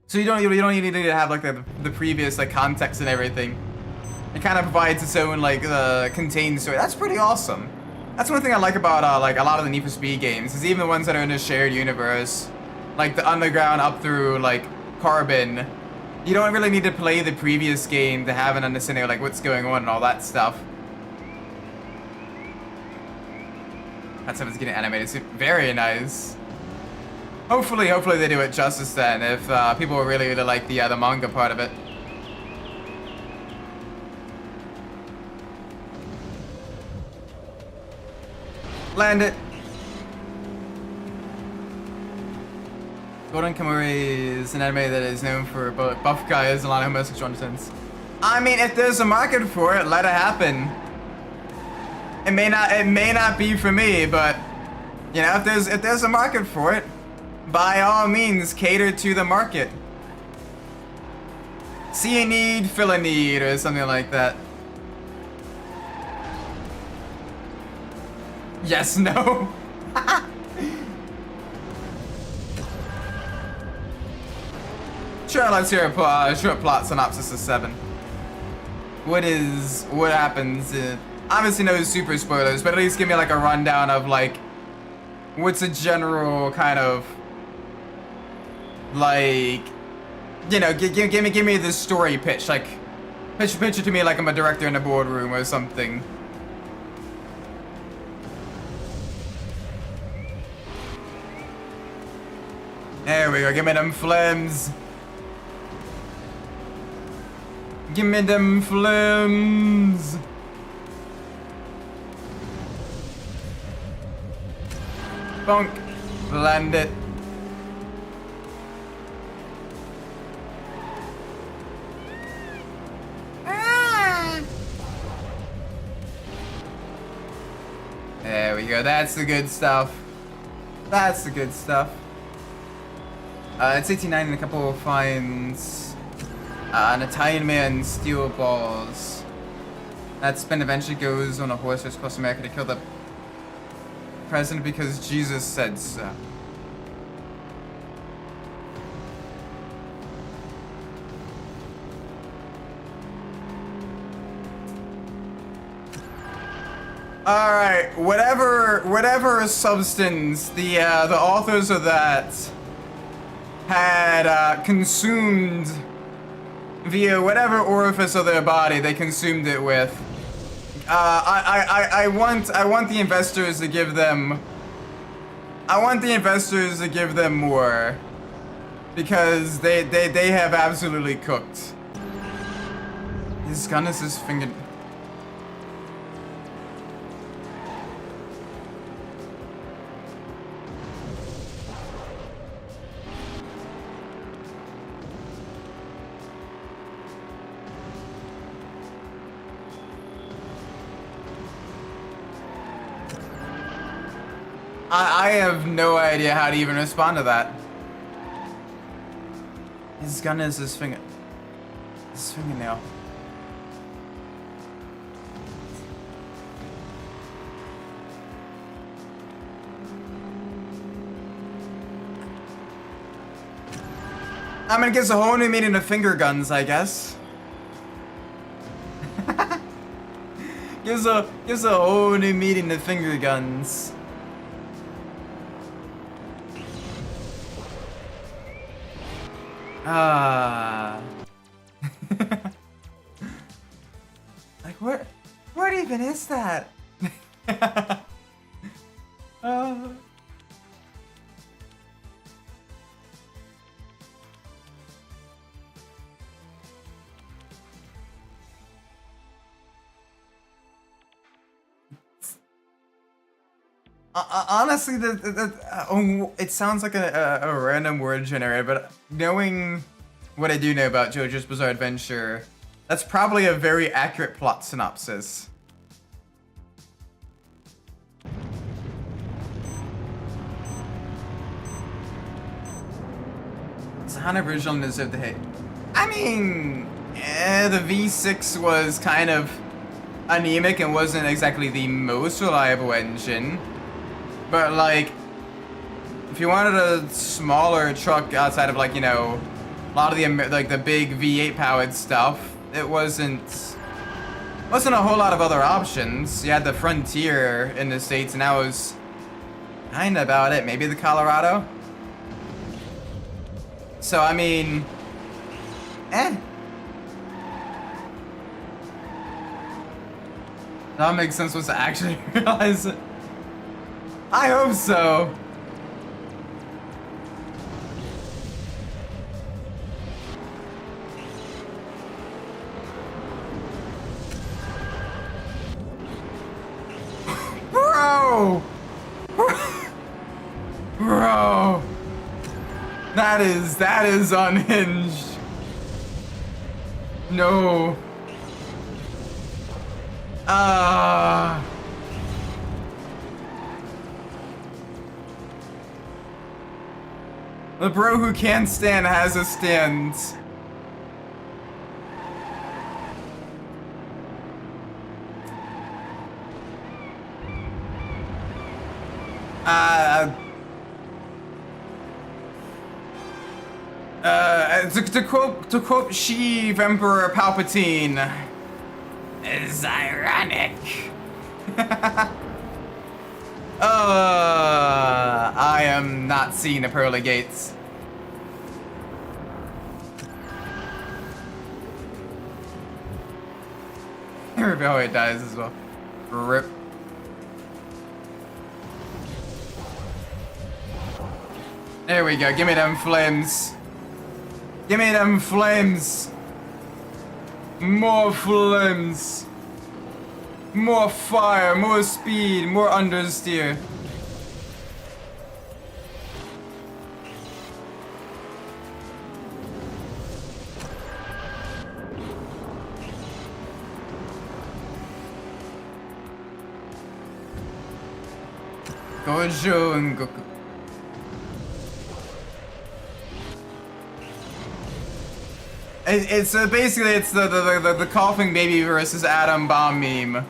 So you don't need to have like the previous like context and everything. It kind of provides its own like contained story. That's pretty awesome. That's one thing I like about like a lot of the Need for Speed games, is even the ones that are in a shared universe, like the Underground up through like Carbon. You don't really need to play the previous game to have an understanding of like what's going on and all that stuff. That's how it's getting animated. It's very nice. Hopefully they do it justice then. If people really like the manga part of it. Land it. Golden Kamuri is an anime that is known for both buff guys and a lot of homosexual undertones. I mean, if there's a market for it, let it happen. It may not be for me, but You know, if there's a market for it, by all means, cater to the market. See a need, fill a need, or something like that. Yes, no. Sure, let's hear a short plot synopsis of 7. What happens? Obviously no super spoilers, but at least give me like a rundown of like, what's a general kind of, like, you know, give me the story pitch, like, pitch it to me like I'm a director in a boardroom or something. There we go, give me them flames. Give me them flames. Bonk. Land it. There we go, that's the good stuff. That's the good stuff. It's 89 and a couple of finds. An Italian man steel balls. That spin eventually goes on a horse across America to kill the president because Jesus said so. All right, whatever substance the authors of that had consumed via whatever orifice of their body they consumed it with. I want the investors to give them. I want the investors to give them more, because they have absolutely cooked. His gun is his finger. I have no idea how to even respond to that. His gun is his fingernail. I mean, it gives a whole new meaning to finger guns, I guess. gives a whole new meaning to finger guns. Like, what even is that? Honestly, it sounds like a random word generator, but knowing what I do know about JoJo's Bizarre Adventure, that's probably a very accurate plot synopsis. Sahana Original deserved the hate. I mean, the V6 was kind of anemic and wasn't exactly the most reliable engine. But like, if you wanted a smaller truck outside of like, you know, a lot of the like the big V8 powered stuff, it wasn't a whole lot of other options. You had the Frontier in the States, and that was kind of about it. Maybe the Colorado. So I mean, that makes sense once I actually realize it. I hope so. Bro! Bro! That is unhinged. No. The bro who can't stand has a stand. To quote Sheev Emperor Palpatine, is ironic. I am not seeing the pearly gates. Oh, it dies as well. Rip. There we go. Give me them flames. Give me them flames. More flames. More fire, more speed, more understeer. Gojo and Goku. It's basically it's the coughing baby versus atom bomb meme,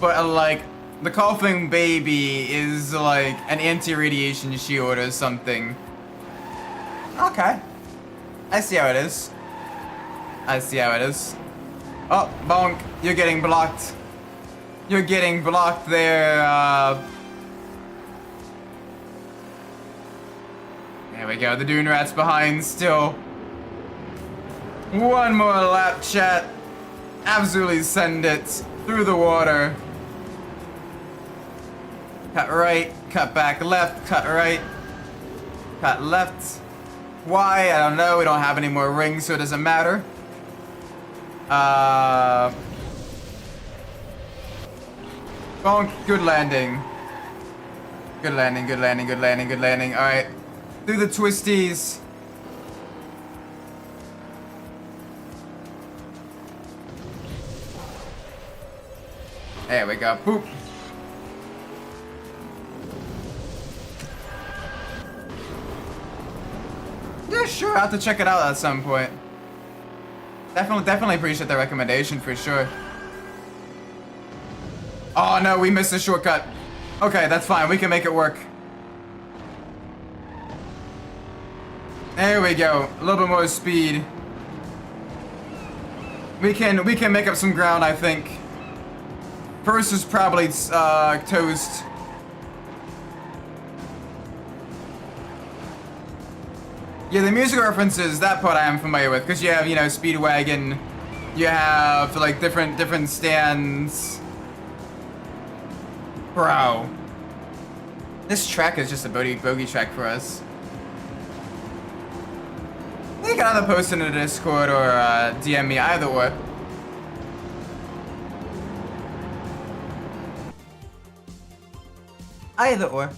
but like the coughing baby is like an anti-radiation shield or something. Okay, I see how it is. I see how it is. Oh, bonk! You're getting blocked. You're getting blocked there. There we go. The Dune Rat's behind still. One more lap, chat. Absolutely send it through the water. Cut right, cut back left, cut right, cut left. Why? I don't know. We don't have any more rings, so it doesn't matter. Bonk, good landing. Good landing, good landing, good landing, good landing. Alright. Through the twisties. There we go. Boop. Yeah, sure. I'll have to check it out at some point. Definitely appreciate the recommendation for sure. Oh no, we missed a shortcut. Okay, that's fine. We can make it work. There we go. A little bit more speed. We can make up some ground, I think. First is probably toast. Yeah, the music references, that part I am familiar with, because you have, you know, Speedwagon, you have, like, different stands. Bro. This track is just a bogey track for us. You can either post in the Discord or DM me, either or. Either or.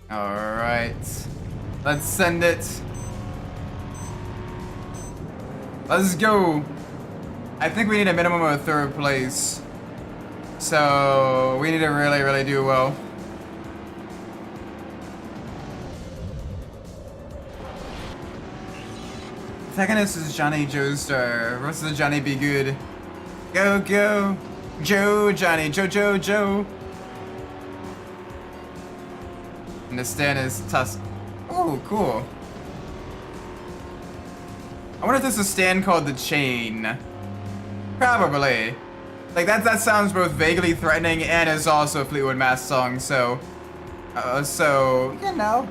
Alright. Let's send it. Let's go. I think we need a minimum of third place. So we need to really do well. Protagonist is Johnny Joestar versus Johnny Be Good. Go, go. Joe, Johnny, Joe. And the stand is Tusk. Oh, cool. I wonder if there's a stand called the Chain. Probably. Like that sounds both vaguely threatening and is also a Fleetwood Mac song, so you know.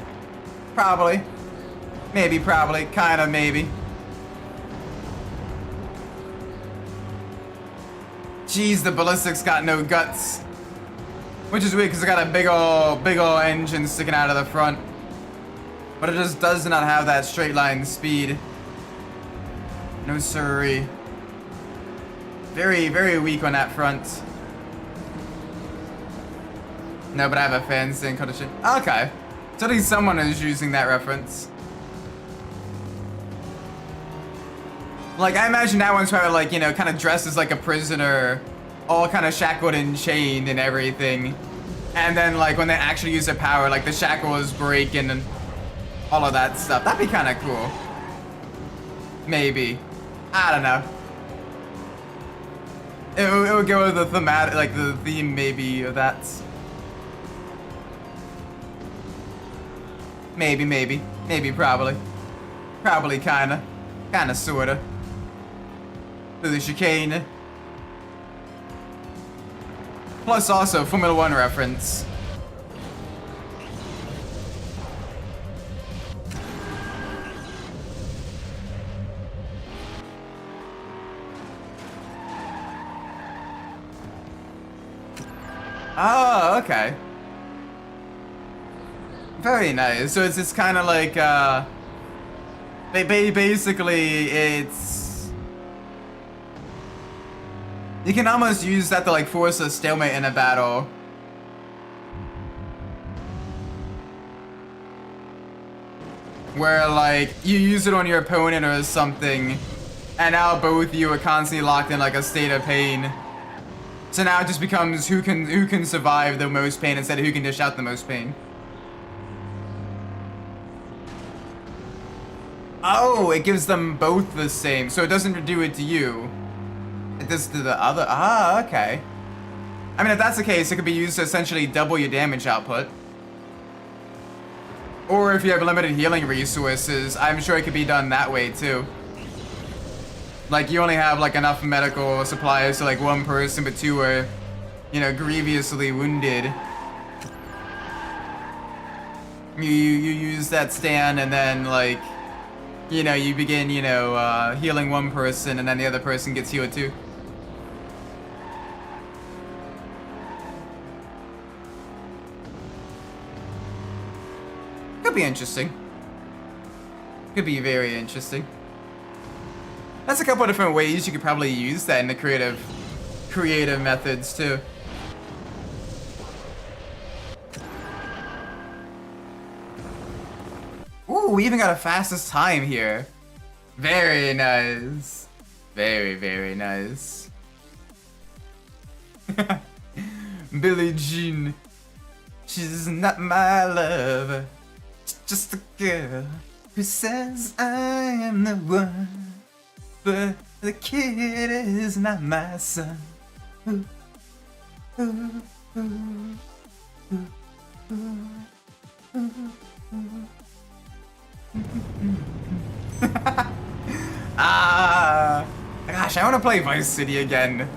Probably. Maybe, probably, kinda, maybe. Jeez, the Ballistic's got no guts. Which is weird because it got a big ol' engine sticking out of the front. But it just does not have that straight line speed. No siree. Very, very weak on that front. No, but I have a fancy and condition. Okay. So at least someone is using that reference. Like, I imagine that one's probably like, you know, kind of dressed as like a prisoner, all kind of shackled and chained and everything. And then like when they actually use their power, like the shackles break and all of that stuff. That'd be kind of cool. Maybe. I don't know. It would go with the thematic, like the theme maybe of that. Maybe, probably. Probably kinda, sorta. Through the chicane. Plus also, Formula 1 reference. Oh, okay. Very nice. So it's kind of like, basically it's... You can almost use that to like force a stalemate in a battle. Where like, you use it on your opponent or something, and now both of you are constantly locked in like a state of pain. So now it just becomes who can survive the most pain instead of who can dish out the most pain. Oh, it gives them both the same, so it doesn't do it to you. It does to the other. Ah, okay. I mean, if that's the case, it could be used to essentially double your damage output. Or if you have limited healing resources, I'm sure it could be done that way too. Like, you only have like enough medical supplies to like one person, but two are, you know, grievously wounded. You use that stand and then like, you know, you begin, you know, healing one person and then the other person gets healed too. Could be interesting. Could be very interesting. That's a couple of different ways you could probably use that in the creative methods too. Ooh, we even got a fastest time here. Very nice. Very, very nice. Billie Jean. She's not my lover. She's just a girl who says I am the one. But the kid is not my son. Ooh, ooh, ooh, ooh, ooh, ooh. Ah, gosh, I want to play Vice City again.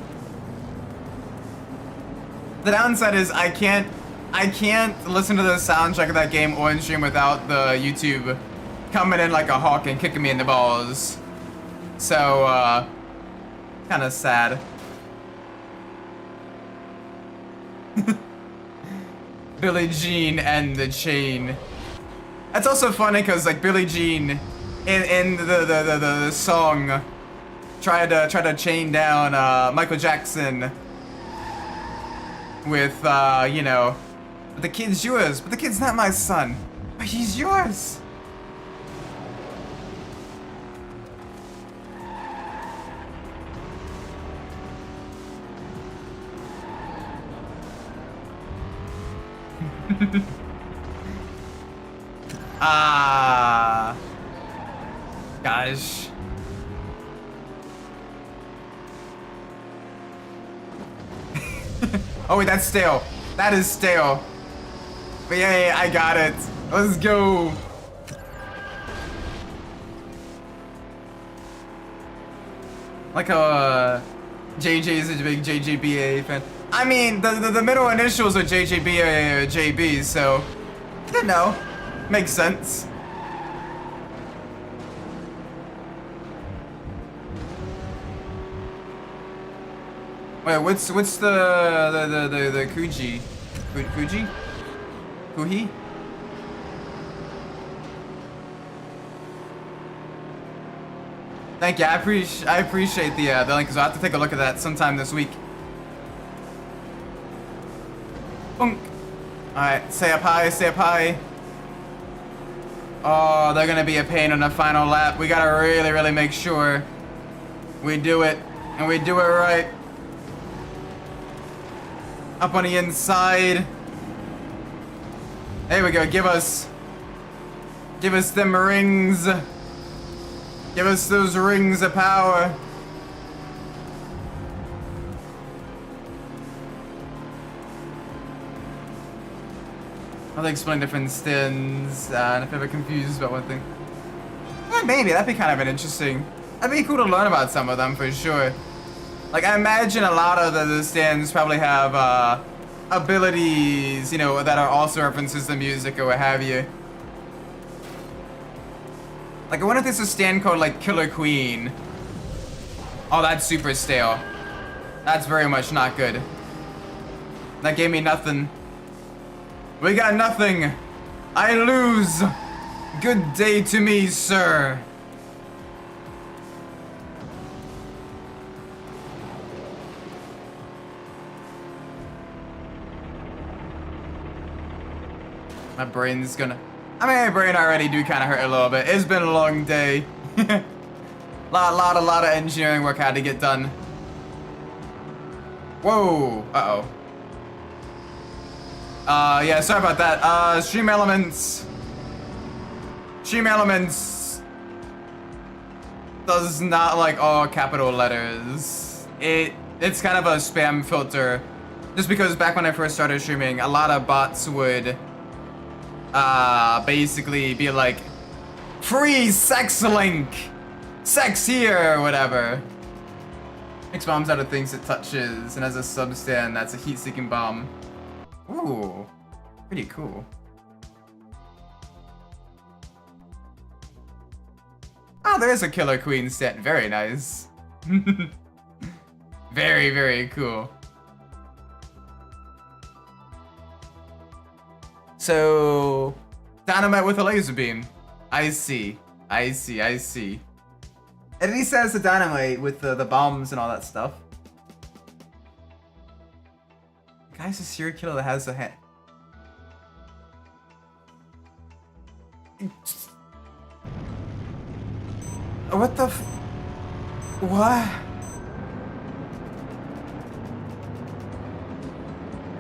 The downside is I can't listen to the soundtrack of that game on stream without the YouTube coming in like a hawk and kicking me in the balls. So, kind of sad. Billie Jean and the chain. That's also funny because like Billie Jean in the song tried to chain down Michael Jackson with you know, but the kid's yours, but the kid's not my son, but he's yours. Ah, gosh. Oh wait, that's stale. That is stale. But yeah, I got it. Let's go. Like JJ's a big JJBA fan. I mean, the middle initials are JJBA or JB, so you know, makes sense. Wait, what's the Kuji? Kuji? Kuhi? Thank you. I appreciate the link, because I'll have to take a look at that sometime this week. Bunk. Alright, stay up high, stay up high. Oh, they're gonna be a pain on the final lap. We gotta really, really make sure we do it, and we do it right. Up on the inside. There we go. Give us them rings. Give us those rings of power. I'll explain different stins, and if ever confused about one thing. Yeah, maybe, that'd be kind of an interesting. That'd be cool to learn about some of them, for sure. Like, I imagine a lot of the stands probably have, abilities, you know, that are also references to music or what have you. Like, I wonder if there's a stand called, like, Killer Queen. Oh, that's super stale. That's very much not good. That gave me nothing. We got nothing. I lose. Good day to me, sir. My brain's gonna... I mean, my brain already do kind of hurt a little bit. It's been a long day. lot of engineering work had to get done. Whoa. Uh-oh. Yeah, sorry about that. Stream Elements. Stream Elements does not like all capital letters. It's kind of a spam filter. Just because back when I first started streaming, a lot of bots would basically be like, free sex link! Sex here, or whatever. Makes bombs out of things it touches, and as a substand, that's a heat-seeking bomb. Ooh, pretty cool. Oh, there's a Killer Queen stand. Very nice. Very, very cool. So, dynamite with a laser beam. I see. I see. I see. At least has the dynamite with the bombs and all that stuff. The guy's a serial killer that has a hand. What the f... What?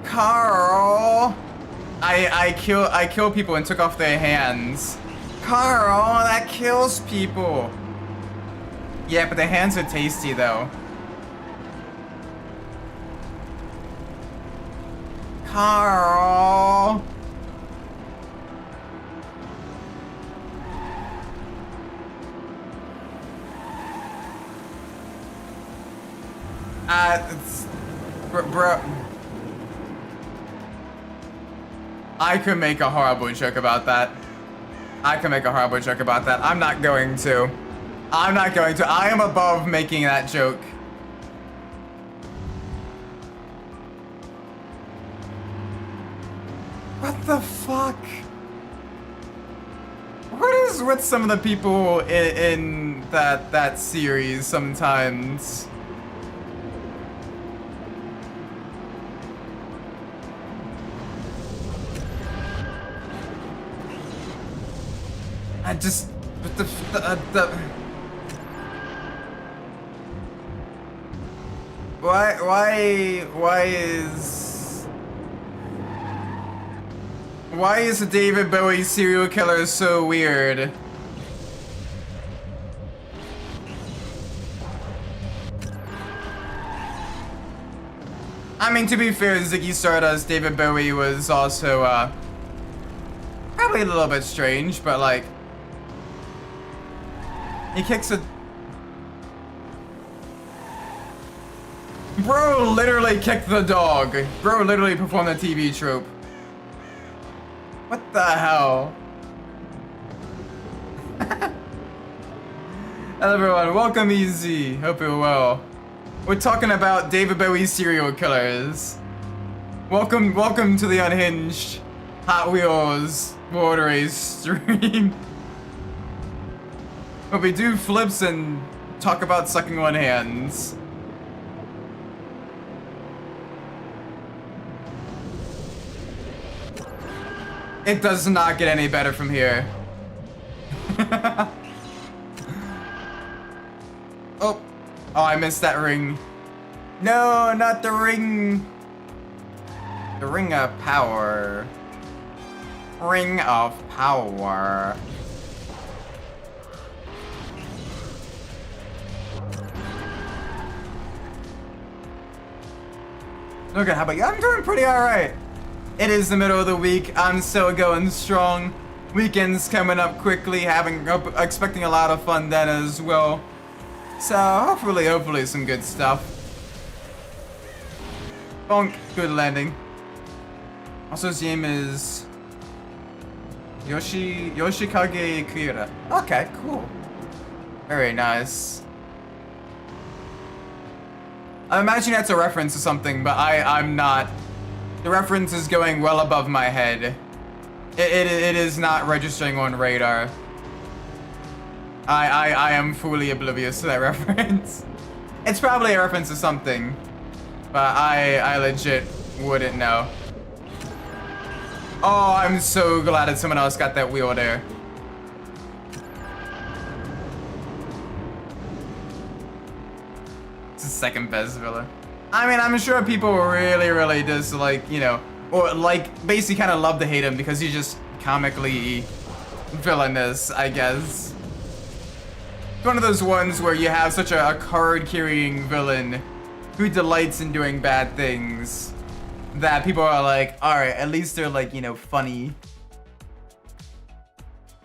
Carl! I kill people and took off their hands. Carl, that kills people. Yeah, but the hands are tasty though. Carl. Bro. I could make a horrible joke about that. I could make a horrible joke about that. I'm not going to. I'm not going to. I am above making that joke. What the fuck? What is with some of the people in that series sometimes? I just... But the Why is the David Bowie serial killer so weird? I mean, to be fair, Ziggy Stardust, David Bowie was also, probably a little bit strange, but like... He kicks a... Bro literally kicked the dog. Bro literally performed the TV trope. What the hell? Hello everyone, welcome easy. Hope you're well. We're talking about David Bowie serial killers. Welcome to the Unhinged Hot Wheels Road Race stream. But we do flips and Talk about sucking on hands. It does not get any better from here. Oh, I missed that ring. No, not the ring. The ring of power. Ring of power. Okay, how about you? I'm doing pretty alright. It is the middle of the week. I'm still going strong. Weekend's coming up quickly. Expecting a lot of fun then as well. So hopefully some good stuff. Bonk, good landing. Also, his name is Yoshikage Kira. Okay, cool. Very nice. I imagine that's a reference to something, but I'm not. The reference is going well above my head. It is not registering on radar. I am fully oblivious to that reference. It's probably a reference to something, but I legit wouldn't know. Oh, I'm so glad that someone else got that wheel there. It's the second best villain. I mean, I'm sure people really just like, you know, or like basically kind of love to hate him because he's just comically villainous, I guess. It's one of those ones where you have such a card-carrying villain who delights in doing bad things that people are like, alright, at least they're like, you know, funny.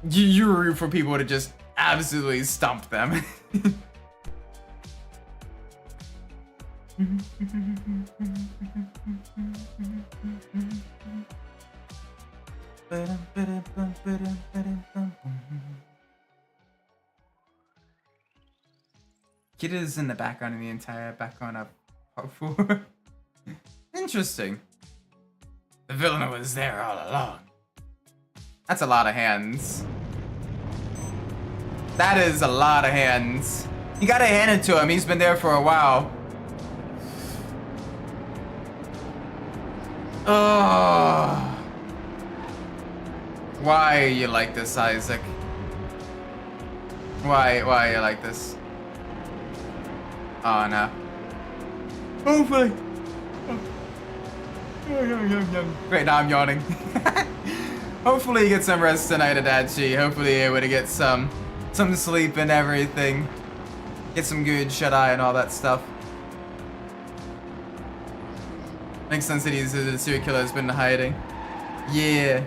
You root for people to just absolutely stomp them. Kid is in the background in the entire background of part 4. Interesting. The villain was there all along. That's a lot of hands. That is a lot of hands. You gotta hand it to him. He's been there for a while. Oh. Why are you like this, Isaac? Why are you like this? Oh no. Hopefully. Great, now I'm yawning. Hopefully you get some rest tonight, Adachi. Hopefully you're able to get some sleep and everything. Get some good shut-eye and all that stuff. Makes sense that the serial killer has been hiding. Yeah.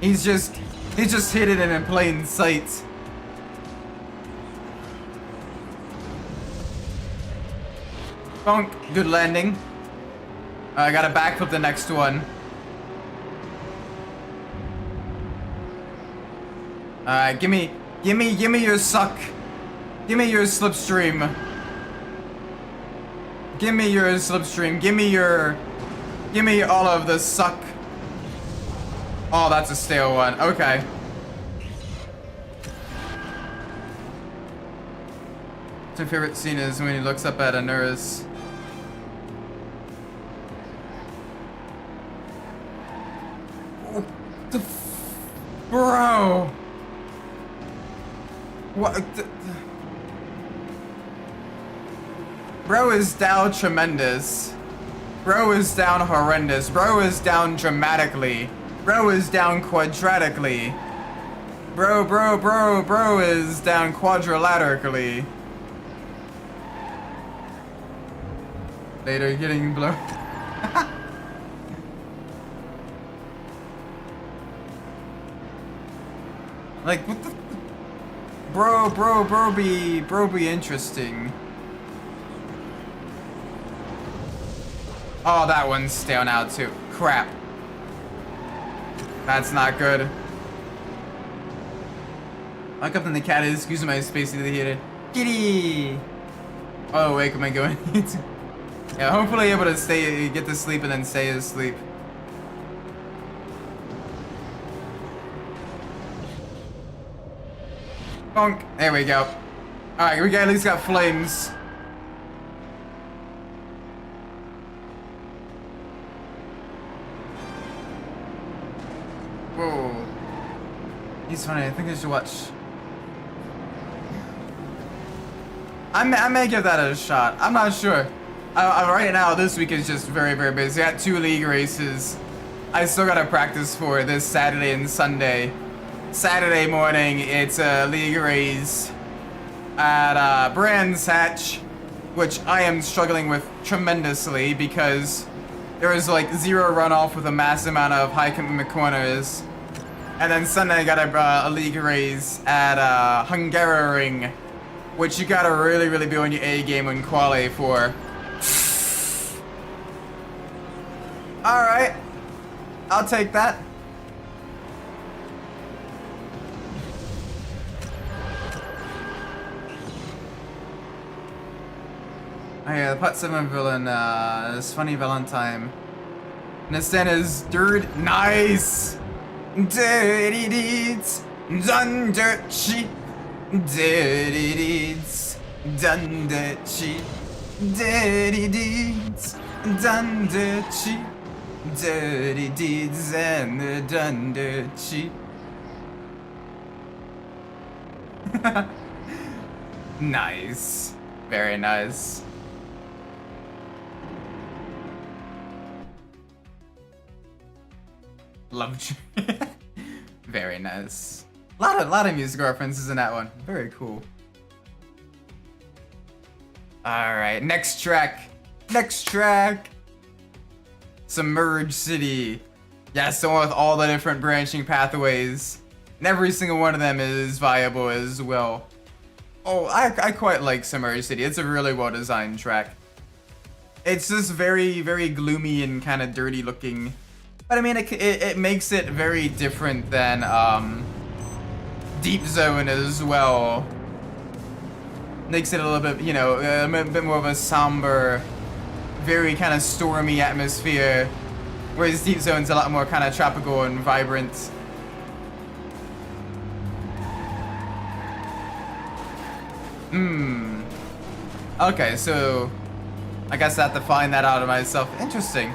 He's just hidden in plain sight. Bonk, good landing. I gotta backflip the next one. Alright, give me your suck. Give me your slipstream. Give me your slipstream. Give me all of the suck. Oh, that's a stale one. Okay. My favorite scene is when he looks up at a nurse. Oh, bro. What? Bro is down tremendous. Bro is down horrendous. Bro is down dramatically. Bro is down quadratically. Bro is down quadrilaterally. Later getting blown. Like, what the? Bro be interesting. Oh, that one's stale now too. Crap. That's not good. Look up in the cat is excuse my space into the heater. Kitty! Oh wait, am I going? Yeah, hopefully able to get to sleep and then stay asleep. Bonk. There we go. Alright, we at least got flames. Whoa. He's funny. I think I should watch. I may give that a shot. I'm not sure. Right now, this week is just very, very busy. I got 2 league races. I still gotta practice for this Saturday and Sunday. Saturday morning, it's a league race at Brands Hatch, which I am struggling with tremendously because there is like 0 runoff with a massive amount of high commitment corners. And then Sunday, I got a league race at Hungaroring, which you gotta really, really be on your A game and quali for. Alright. I'll take that. Oh yeah, the Part 7 villain, is Funny Valentine. And his stand is dirt. Nice! Dirty deeds, done dirt cheap. Dirty deeds, done dirt cheap. Dirty deeds, done dirt cheap. Dirty deeds and they're done dirt cheap. Nice. Very nice. Love you. Very nice. Lot of music references in that one. Very cool. Alright, next track. Next track. Submerged City. Yes, the one with all the different branching pathways. And every single one of them is viable as well. Oh, I quite like Submerged City. It's a really well designed track. It's just very, very gloomy and kind of dirty looking. But I mean, it makes it very different than Deep Zone as well. Makes it a little bit, you know, a bit more of a somber, very kind of stormy atmosphere, whereas Deep Zone's a lot more kind of tropical and vibrant. Okay, so I guess I have to find that out of myself. Interesting.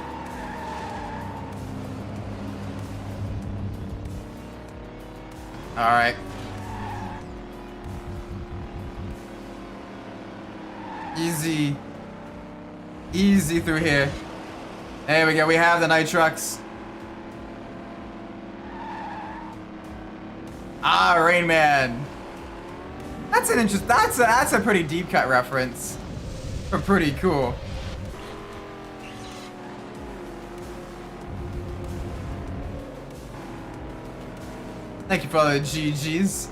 Alright. Easy. Easy through here. There we go, we have the Nitrox. Ah, Rain Man. That's an interest. That's a pretty deep cut reference. But pretty cool. Thank you for all the GGs.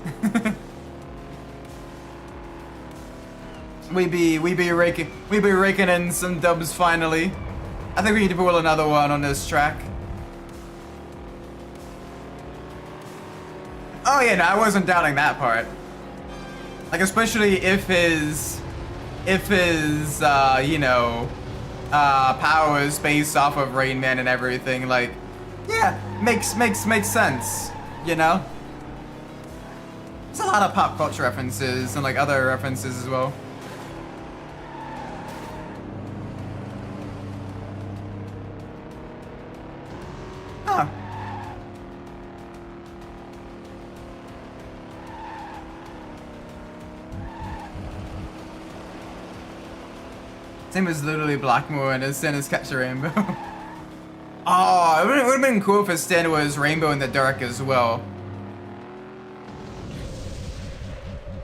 we be raking in some dubs finally. I think we need to pull another one on this track. Oh yeah, no, I wasn't doubting that part. Like, especially if his you know, power is based off of Rain Man and everything, like, yeah, makes sense, you know? There's a lot of pop culture references and like other references as well. Huh. Same as literally Blackmore and his sin is Catch a Rainbow. Oh, it would have been cool if his stand was Rainbow in the Dark as well.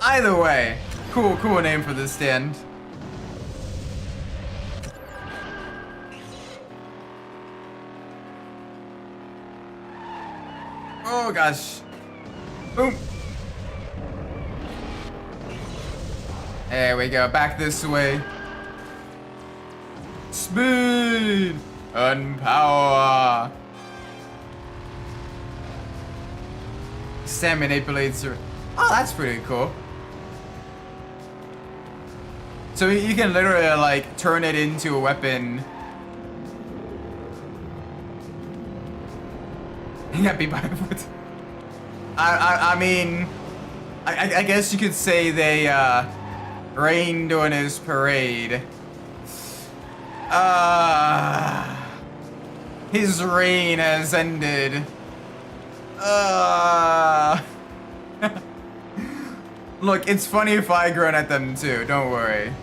Either way, cool name for this stand. Oh gosh. Boom. There we go, back this way. Speed and power. Sam manipulates her. Oh, that's pretty cool. So you can literally like turn it into a weapon. Happy by foot. I mean, I guess you could say they rained on his parade. His reign has ended. Look, it's funny if I groan at them too, don't worry.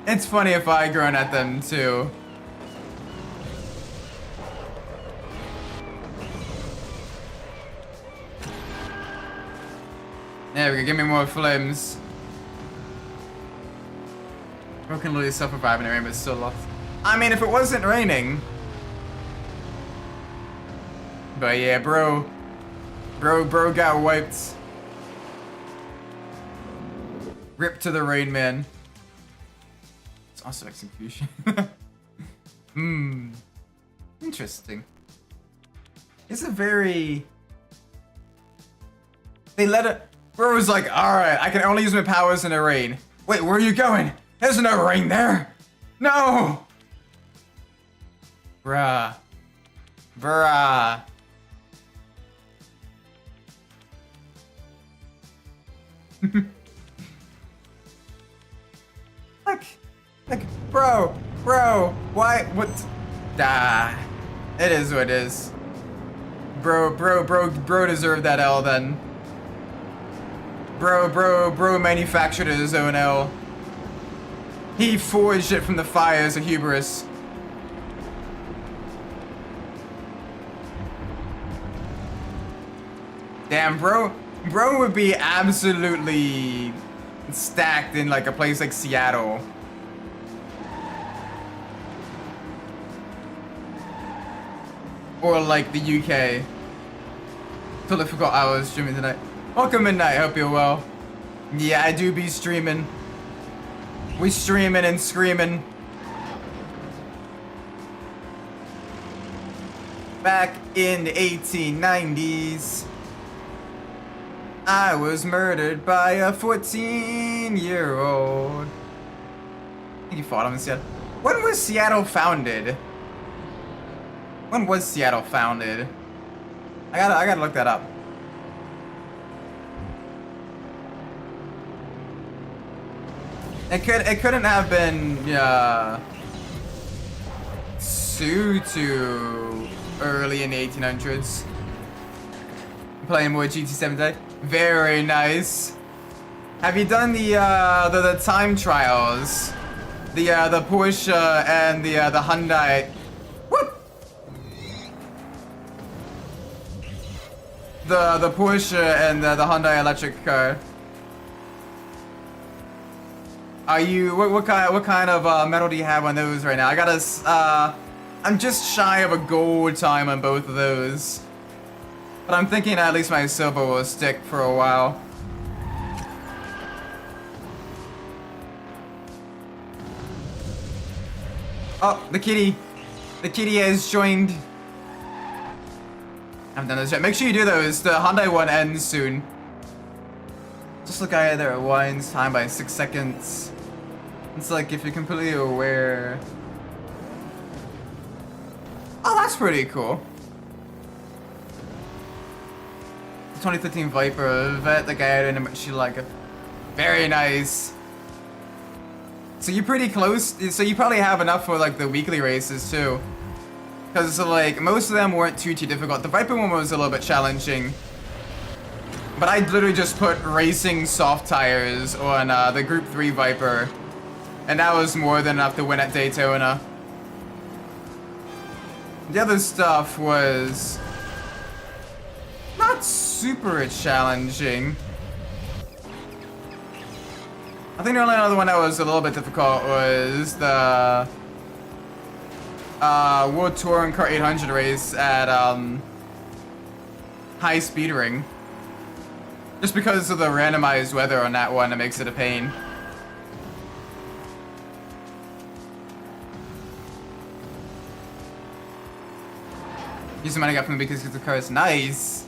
It's funny if I groan at them too. There we go, give me more flames. Broken lily self-revive in the rain, but still lost. I mean, if it wasn't raining. But yeah, bro got wiped. Rip to the rain, man. It's also execution. Interesting. It's a very... They let it... Bro was like, alright, I can only use my powers in the rain. Wait, where are you going? There's no rain there. No! Bruh. Bruh. Like, bro, why, what? It is what it is. Bro deserved that L then. Bro manufactured his own L. He forged it from the fires of hubris. Damn, bro would be absolutely stacked in like a place like Seattle. Or like the UK. Totally forgot I was streaming tonight. Welcome Midnight, hope you're well. Yeah, I do be streaming. We streaming and screaming. Back in the 1890s, I was murdered by a 14-year-old. I think he fought him in Seattle. When was Seattle founded? When was Seattle founded? I gotta look that up. It couldn't have been too early in the 1800s. Playing more GT7 today. Very nice. Have you done the time trials? The Porsche and the Hyundai. Whoop! The Porsche and the Hyundai electric car. Are you what kind of medal do you have on those right now? I got I'm just shy of a gold time on both of those. But I'm thinking at least my silver will stick for a while. Oh, the kitty has joined. I haven't done this yet. Make sure you do those. The Hyundai one ends soon. Just look at there, it winds time by 6 seconds. It's like if you're completely aware. Oh, that's pretty cool. The 2015 Viper, vet the guy in it, she like it. Very nice. So you're pretty close. So you probably have enough for like the weekly races too. Because like most of them weren't too difficult. The Viper one was a little bit challenging. But I literally just put racing soft tires on the Group 3 Viper. And that was more than enough to win at Daytona. The other stuff was not super challenging. I think the only other one that was a little bit difficult was the World Touring Car 800 race at High Speed Ring. Just because of the randomized weather on that one, it makes it a pain. Use the money I got from the because the car is nice.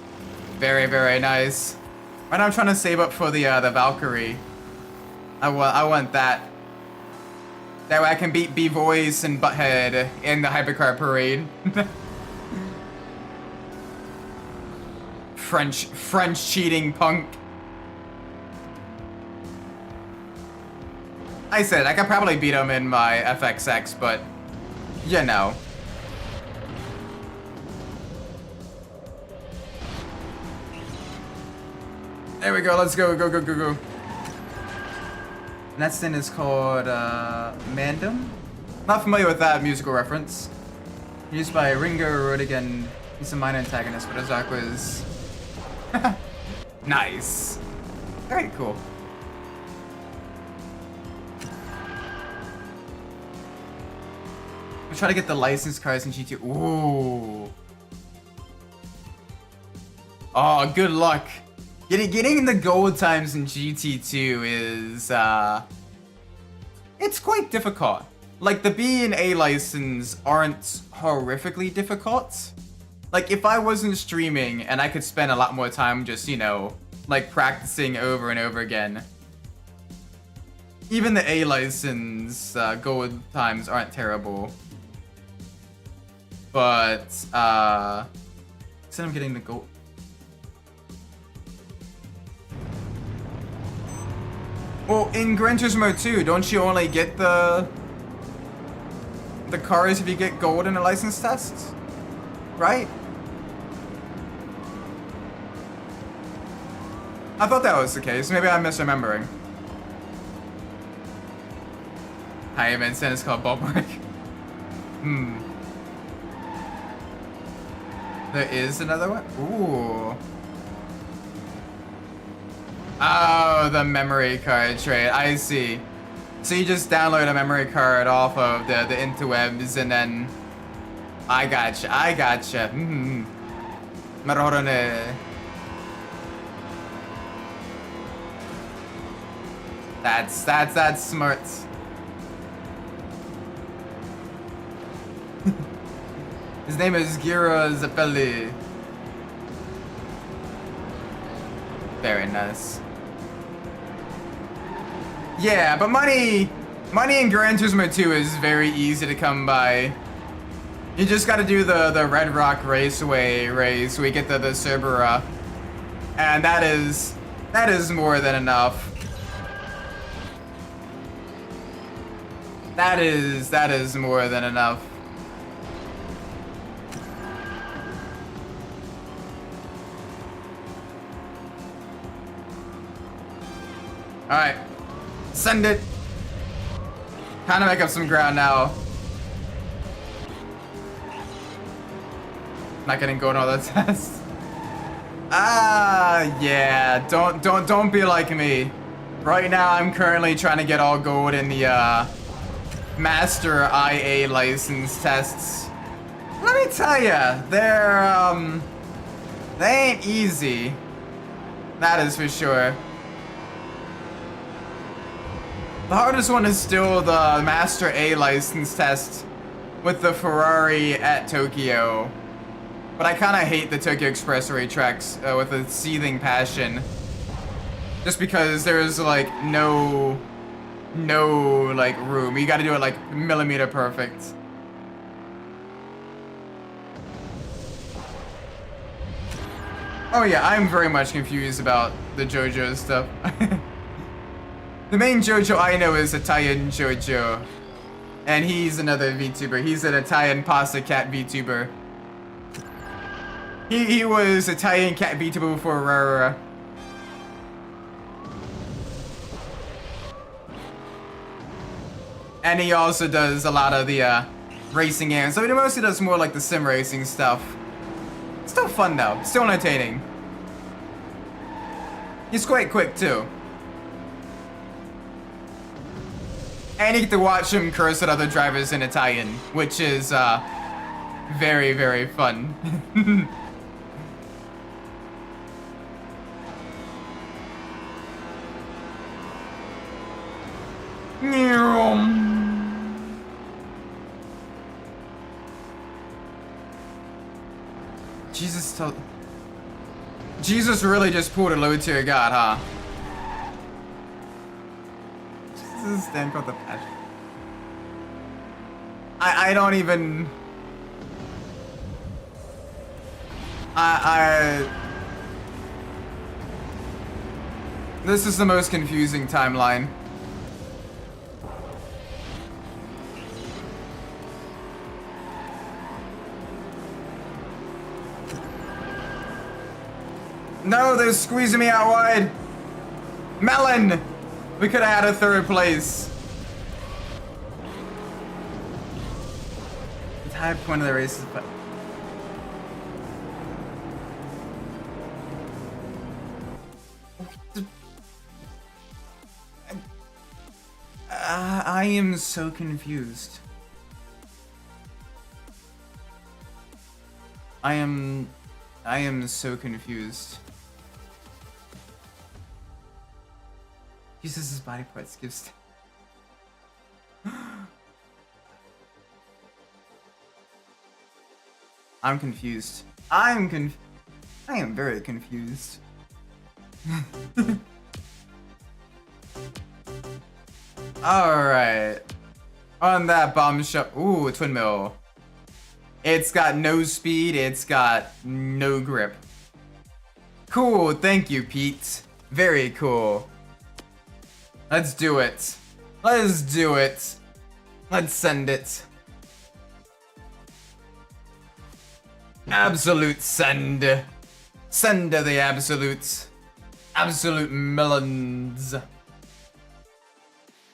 Very, very nice. Right now I'm trying to save up for the Valkyrie. I want that. That way I can beat B-Voice and Butthead in the Hypercar Parade. French cheating punk. I said I could probably beat him in my FXX, but you know. There we go. Let's go. Go. And that thing is called Mandem. Not familiar with that musical reference. Used by Ringo Rodigan. He's a minor antagonist, but his arc was nice. Very cool. I'm trying to get the licensed cars in GT. Ooh. Oh, good luck. Getting the gold times in GT2 is it's quite difficult. Like the B and A license aren't horrifically difficult. Like if I wasn't streaming and I could spend a lot more time just, you know, like practicing over and over again. Even the A license gold times aren't terrible. But instead I'm getting the gold. Well, in Gran Turismo 2, don't you only get the cars if you get gold in a license test? Right? I thought that was the case. Maybe I'm misremembering. Hi, Vincent. It's called Ballpark. There is another one? Ooh. Oh, the memory card trade. I see. So you just download a memory card off of the interwebs and then... I gotcha. Marrone. That's smart. His name is Gira Zappelli. Very nice. Yeah, but money in Gran Turismo 2 is very easy to come by. You just gotta do the Red Rock Raceway race where you get the Cerbera. And that is more than enough. That is more than enough. Alright. Send it. Kind of make up some ground now. Not getting gold on all the tests. Yeah. Don't be like me. Right now, I'm currently trying to get all gold in the Master IA license tests. Let me tell ya, they ain't easy. That is for sure. The hardest one is still the Master A license test with the Ferrari at Tokyo. But I kind of hate the Tokyo Expressway tracks with a seething passion. Just because there's like no like room. You gotta do it like millimeter perfect. Oh yeah, I'm very much confused about the JoJo stuff. The main JoJo I know is Italian JoJo. And he's another VTuber. He's an Italian pasta cat VTuber. He was Italian cat VTuber before Rara. And he also does a lot of the racing games. So he mostly does more like the sim racing stuff. Still fun though. Still entertaining. He's quite quick too. And you get to watch him curse at other drivers in Italian, which is very, very fun. Jesus really just pulled a low tier god, huh? This is a stand called the Passion. I don't even... This is the most confusing timeline. No, they're squeezing me out wide. Melon! We could have had a third place. The high point of the race is... I am so confused. I am so confused. Jesus' body parts gives. I'm confused. I am very confused. Alright. On that bombshell. Ooh, a twin mill. It's got no speed, it's got no grip. Cool, thank you, Pete. Very cool. Let's do it. Let's do it. Let's send it. Absolute send. Send the absolutes. Absolute melons.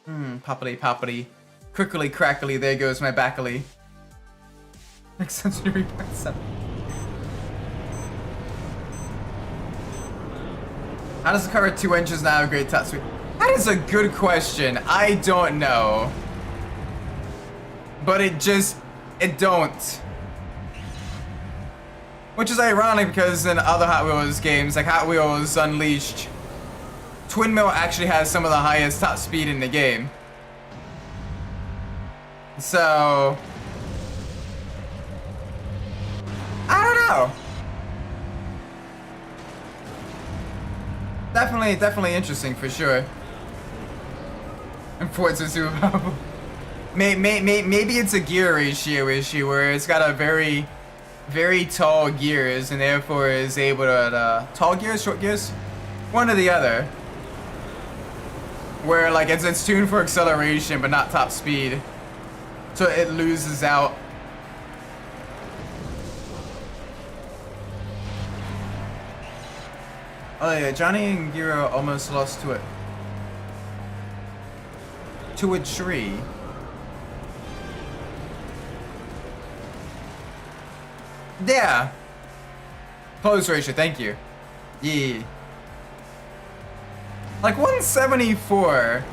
Poppity poppity. Crickly crackly, there goes my backly. Next century part 7. How does the car at 2 inches now have a great top speed? That is a good question. I don't know. But it don't. Which is ironic because in other Hot Wheels games, like Hot Wheels Unleashed, Twin Mill actually has some of the highest top speed in the game. So... I don't know. Definitely interesting for sure. And Forza Super. Maybe it's a gear ratio issue where it's got a very tall gears and therefore is able to tall gears, short gears, one or the other. Where like it's tuned for acceleration but not top speed, so it loses out. Oh yeah, Johnny and Giro almost lost to it. To a tree. Yeah. Close ratio, thank you. Yeah. Like 174.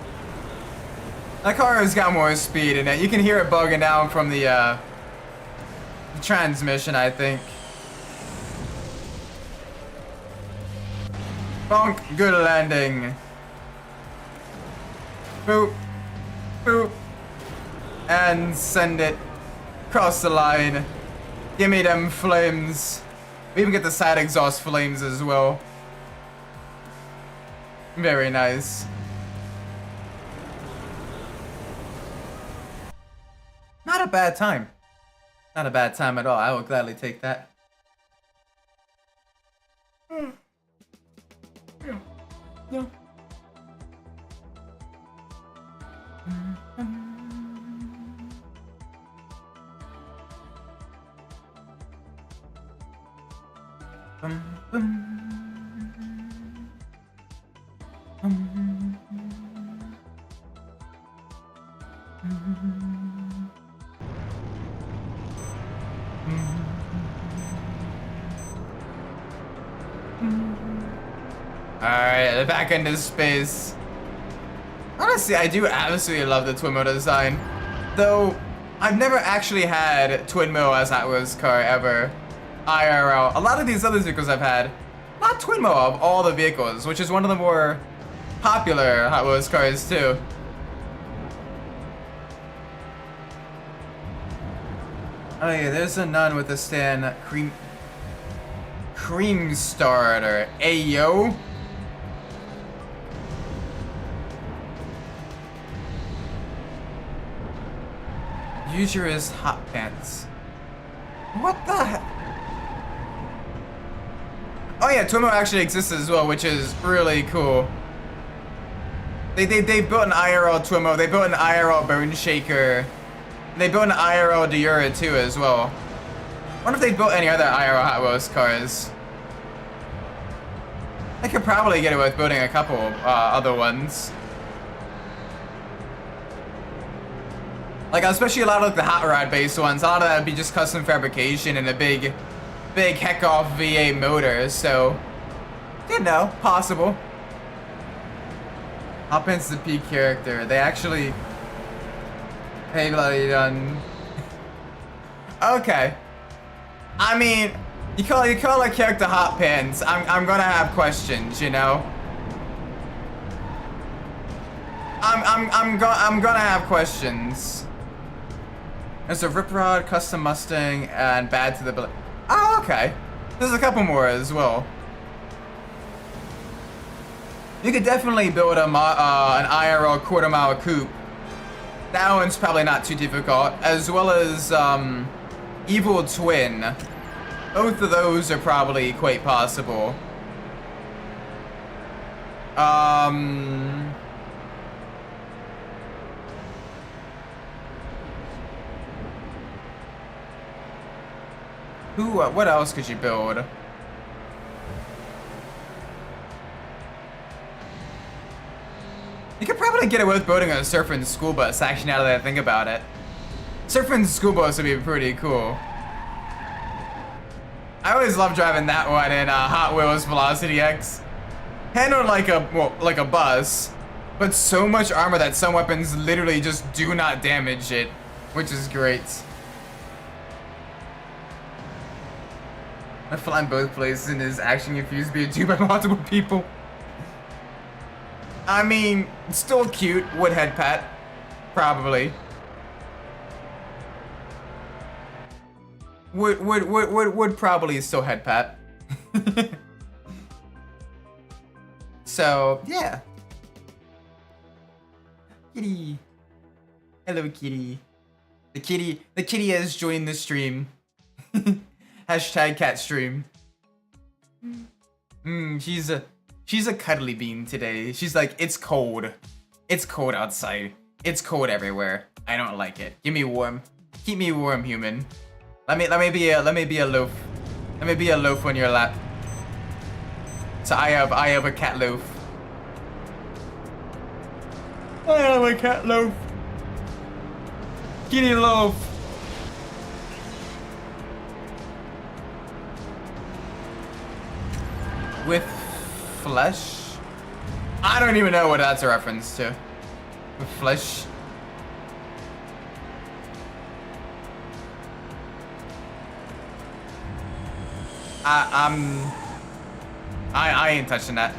That car has got more speed in it. You can hear it bugging down from the transmission, I think. Bonk, good landing. Boop, boop, and send it across the line. Give me them flames. We even get the side exhaust flames as well. Very nice. Not a bad time. Not a bad time at all. I will gladly take that. Yeah. Alright, back into space. Honestly, I do absolutely love the twin mill design. Though, I've never actually had twin mill as Hot Wheels car ever. IRL. A lot of these other vehicles I've had, not twin mill of all the vehicles, which is one of the more popular Hot Wheels cars too. Oh yeah, there's a nun with a stand cream starter. Ayo. Futurist hot pants. What the heck? Oh yeah, Twimo actually exists as well, which is really cool. They built an IRL Twimo, they built an IRL Bone Shaker, they built an IRL Deura too as well. I wonder if they built any other IRL Hot Wheels cars. I could probably get away with building a couple other ones. Like, especially a lot of like, the hot rod based ones, a lot of that would be just custom fabrication and a big heck off V8 motor, so, you know, possible. Hop into the P character. They actually, hey, bloody done. Okay. I mean, you call a character Hot Pants. I'm gonna have questions, you know. I'm gonna have questions. There's a Rip Rod, Custom Mustang, and Bad to the. Oh, okay. There's a couple more as well. You could definitely build an IRL quarter-mile coupe. That one's probably not too difficult, as well as Evil Twin. Both of those are probably quite possible. What else could you build? You could probably get away with building a surfing school bus, actually, now that I think about it. Surfing school bus would be pretty cool. I always love driving that one in Hot Wheels Velocity X. Handled like a bus, but so much armor that some weapons literally just do not damage it, which is great. I fly in both places and is action confused being viewed by multiple people. I mean, still cute, would head pat, probably. Would probably still head pat. So yeah. Kitty. Hello, kitty. The kitty has joined the stream. Hashtag cat stream. She's a cuddly bean today. She's like, it's cold. It's cold outside. It's cold everywhere. I don't like it. Give me warm. Keep me warm, human. Let me be a loaf. Let me be a loaf on your lap. So I have a cat loaf. I have a cat loaf. Kitty loaf. With flesh? I don't even know what that's a reference to. With flesh? I ain't touching that.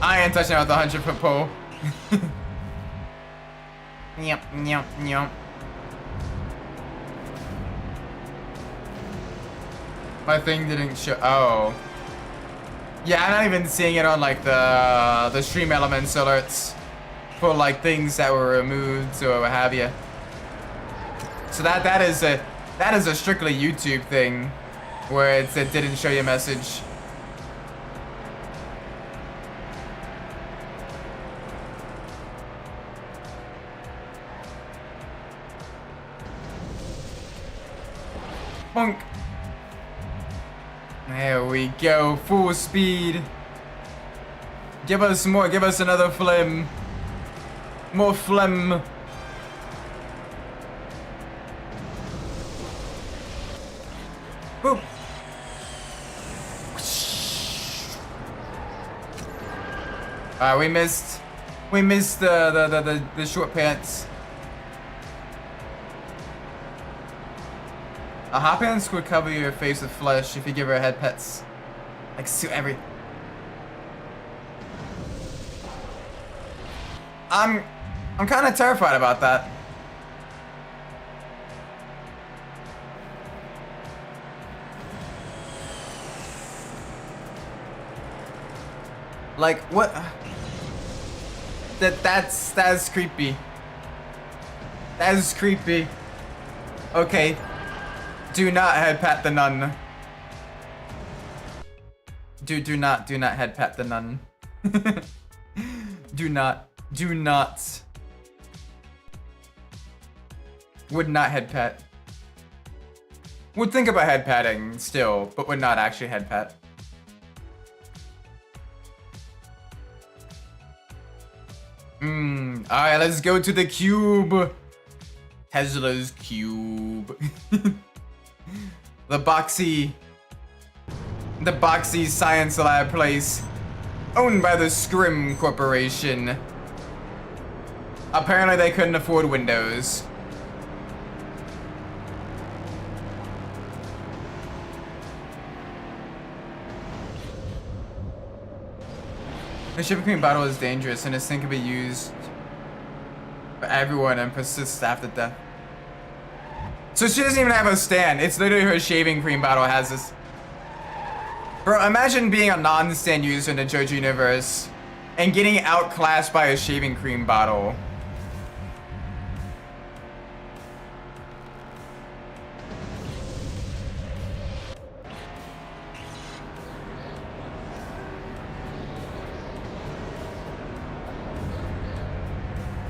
I ain't touching that with the 100-foot pole. Yep. My thing didn't show. Oh. Yeah, I'm not even seeing it on like the stream elements alerts for like things that were removed or what have you. So that is a strictly YouTube thing where it didn't show you a message. Bonk. There we go, full speed. Give us more, give us another phlegm. More phlegm. Boop. We missed the short pants. A hot pants would cover your face with flesh if you give her head pets. Like I'm kind of terrified about that. Like what? That's creepy. That is creepy. Okay. Do not head pat the nun. Do not head pat the nun. do not. Would not head pat. Would think about head patting still, but would not actually head pat. Alright, let's go to the cube. Tesla's cube. The boxy science lab place owned by the Scrim Corporation. Apparently they couldn't afford Windows. The shipping cream bottle is dangerous and this thing can be used for everyone and persists after death. So she doesn't even have a stand. It's literally her shaving cream bottle has this. Bro, imagine being a non-stand user in the JoJo universe and getting outclassed by a shaving cream bottle.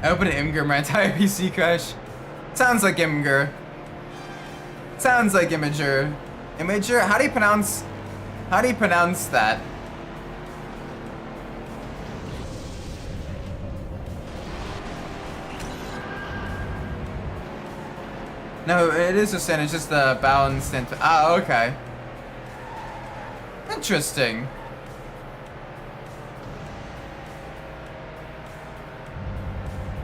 I opened Imgur, my entire PC crash. Sounds like Imgur. Sounds like Imager. Imager? How do you pronounce that? No, it is a sin, it's just the balanced and okay. Interesting.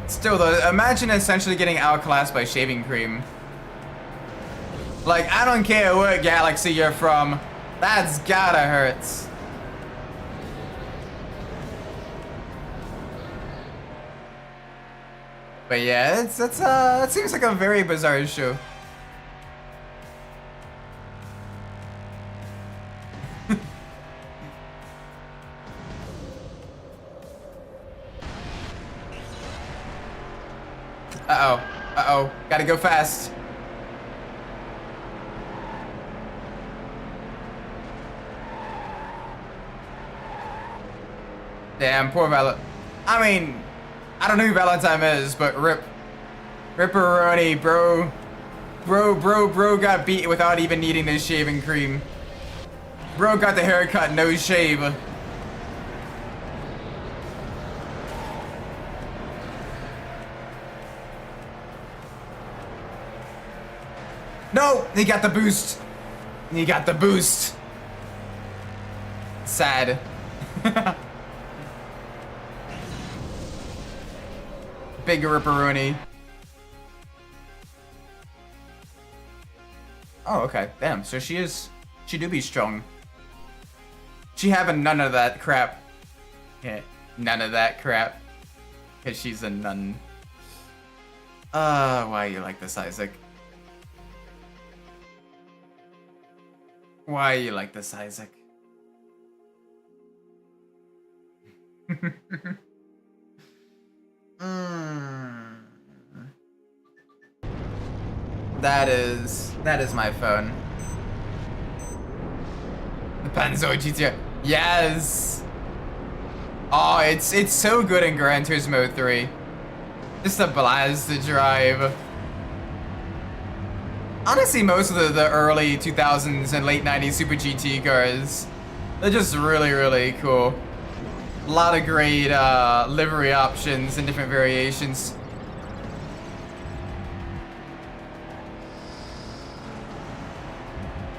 Still though, imagine essentially getting outclassed by shaving cream. Like, I don't care what galaxy you're from, that's gotta hurt. But yeah, it seems like a very bizarre show. Uh-oh, gotta go fast. Damn, poor I mean, I don't know who Valentine is, but Ripperoni, bro. Bro got beat without even needing this shaving cream. Bro got the haircut, no shave. No, he got the boost. He got the boost. Sad. Big Ripperoni. Oh, okay. Damn. So she do be strong. She having none of that crap. Yeah, none of that crap. Cause she's a nun. Why you like this, Isaac? Why you like this, Isaac? That is my phone. The Panzo GTR. Yes. Oh, it's so good in Gran Turismo 3. Just a blast to drive. Honestly, most of the early 2000s and late 90s Super GT cars, they're just really, really cool. A lot of great livery options and different variations.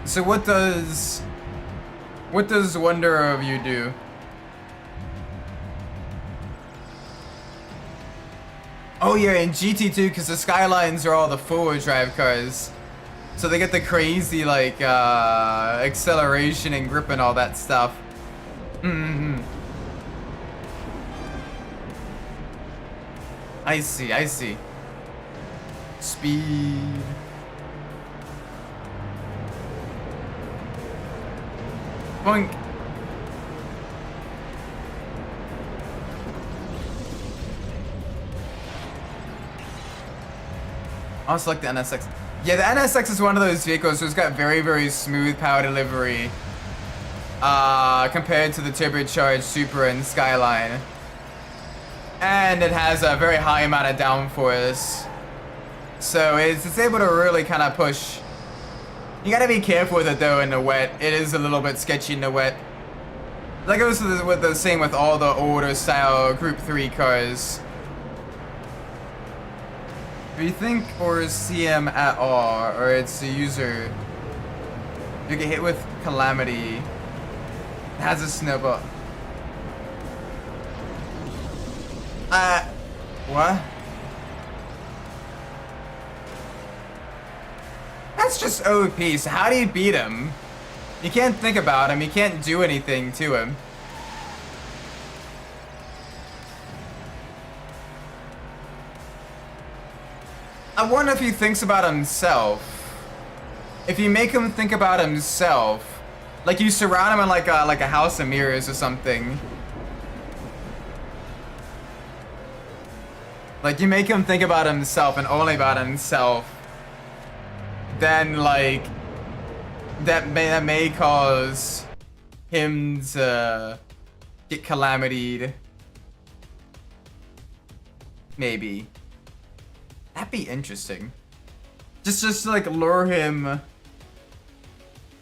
So what does Wonder of You do? Oh yeah, in GT2, because the Skylines are all the four-wheel drive cars. So they get the crazy, like, acceleration and grip and all that stuff. I see. Speed. Boink. I'll select the NSX. Yeah, the NSX is one of those vehicles who's got very, very smooth power delivery compared to the turbocharged Supra and Skyline. And it has a very high amount of downforce. So it's able to really kind of push. You gotta be careful with it though in the wet. It is a little bit sketchy in the wet. That goes with the same with all the older style Group 3 cars. If you think or see him at all, or it's a user, you get hit with calamity. It has a snowball. What? That's just OP, so how do you beat him? You can't think about him, you can't do anything to him. I wonder if he thinks about himself. If you make him think about himself, like you surround him in like a house of mirrors or something. Like you make him think about himself and only about himself. Then like that may cause him to get calamity'd. Maybe. That'd be interesting. Just like lure him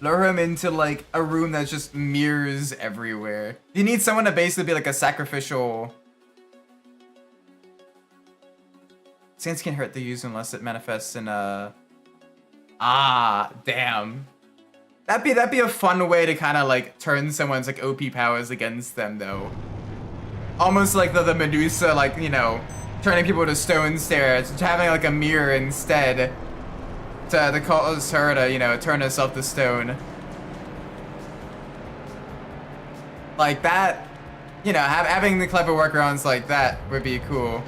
into like a room that's just mirrors everywhere. You need someone to basically be like a sacrificial. Sands can hurt the user unless it manifests in a. Ah, damn. That'd be a fun way to kind of like turn someone's like OP powers against them though. Almost like the Medusa, like, you know, turning people to stone stairs, having like a mirror instead to cause her to, you know, turn herself to stone. Like that, you know, having the clever workarounds like that would be cool.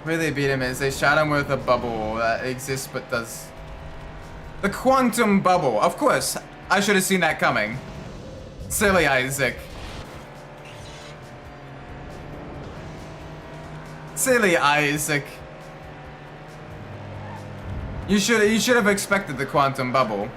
The way they beat him is they shot him with a bubble that exists but does... The quantum bubble. Of course, I should have seen that coming. Silly Isaac. Silly Isaac. You should have expected the quantum bubble.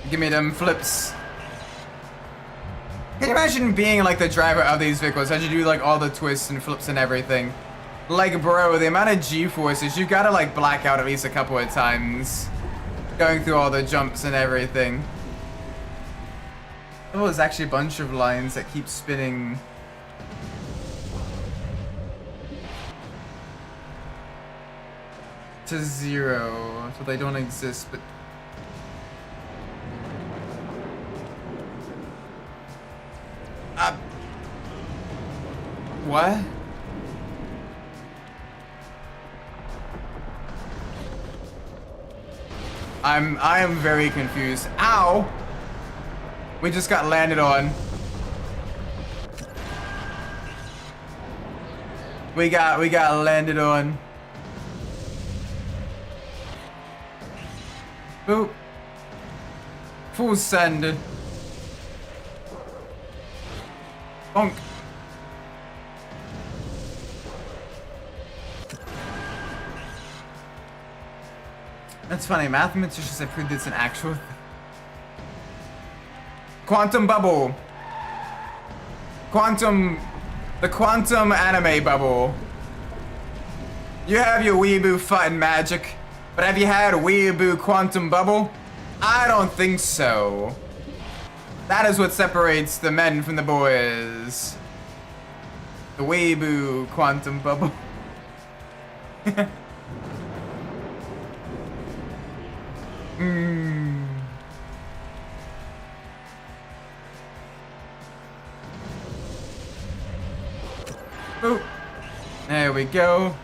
Give me them flips. Can you imagine being like the driver of these vehicles? How'd you do like all the twists and flips and everything? Like bro, the amount of G-forces, you've gotta like black out at least a couple of times. Going through all the jumps and everything. Oh, there's actually a bunch of lines that keep spinning. To 0, so they don't exist, but... What? I am very confused. Ow! We just got landed on. We got landed on. Boop. Full send. Bonk. That's funny, mathematicians have proved it's an actual thing. Quantum bubble. The quantum anime bubble. You have your weeaboo fun magic, but have you had a weeaboo quantum bubble? I don't think so. That is what separates the men from the boys. The weeaboo quantum bubble. Boop. There we go.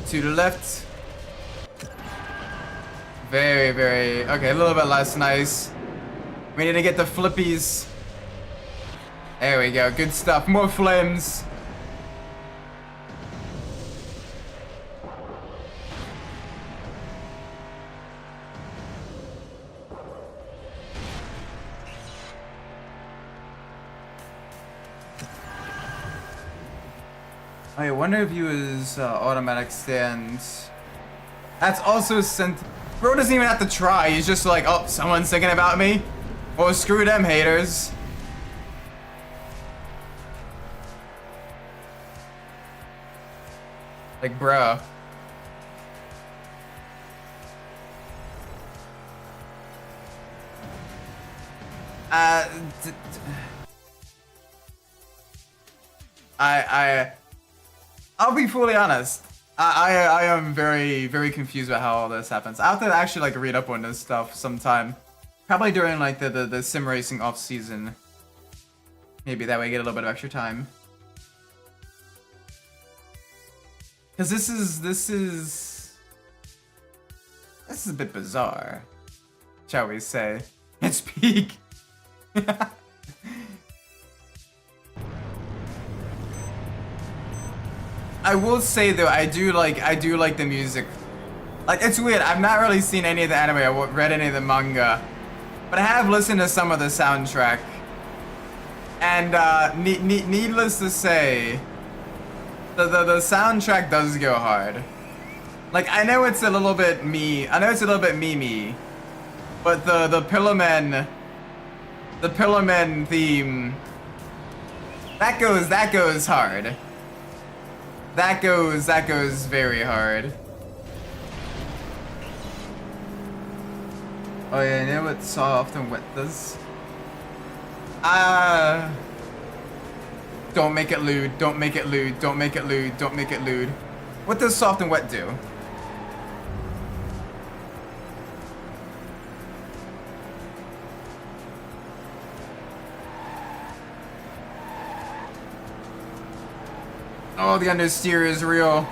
To the left. Very, very... Okay, a little bit less nice. We need to get the flippies. There we go. Good stuff. More flames. I wonder if you use automatic stands. That's also sent. Bro doesn't even have to try. He's just like, oh, someone's thinking about me. Well, screw them haters. Like, bruh. I'll be fully honest. I am very confused about how all this happens. I have to actually like read up on this stuff sometime. Probably during like the sim racing off season. Maybe that way I get a little bit of extra time. Cause this is a bit bizarre, shall we say? It's peak. I will say though, I do like the music. Like, it's weird. I've not really seen any of the anime or read any of the manga, but I have listened to some of the soundtrack. And needless to say, the soundtrack does go hard. Like, I know it's a little bit memey, but the Pillarmen theme, that goes hard. That goes very hard. Oh yeah, I know what soft and wet does. Don't make it lewd, don't make it lewd, don't make it lewd, don't make it lewd. What does soft and wet do? Oh, the understeer is real.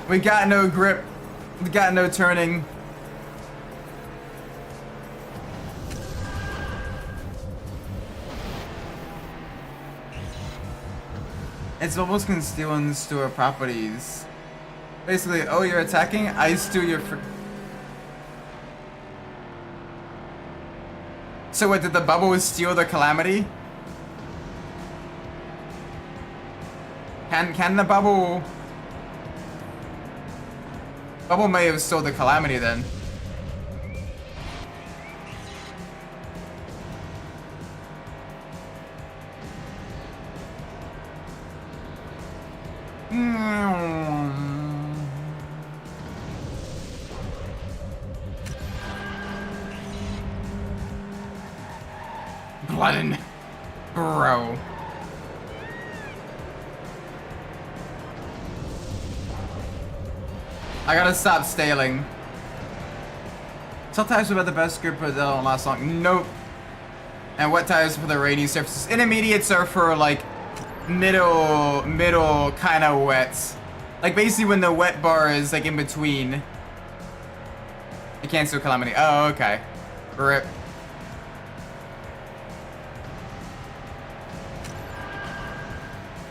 We got no grip. We got no turning. It's almost can steal and store properties. Basically, oh, you're attacking? I steal your So what, did the bubble steal the calamity? Can the bubble may have stole the calamity then. Bloodin', bro. I gotta stop staling. Some tires are about the best grip, but they don't last long. Nope. And wet tires for the rainy surfaces. Intermediates are for like middle kind of wets. Like basically when the wet bar is like in between. I can't steal calamity. Oh, okay. Rip.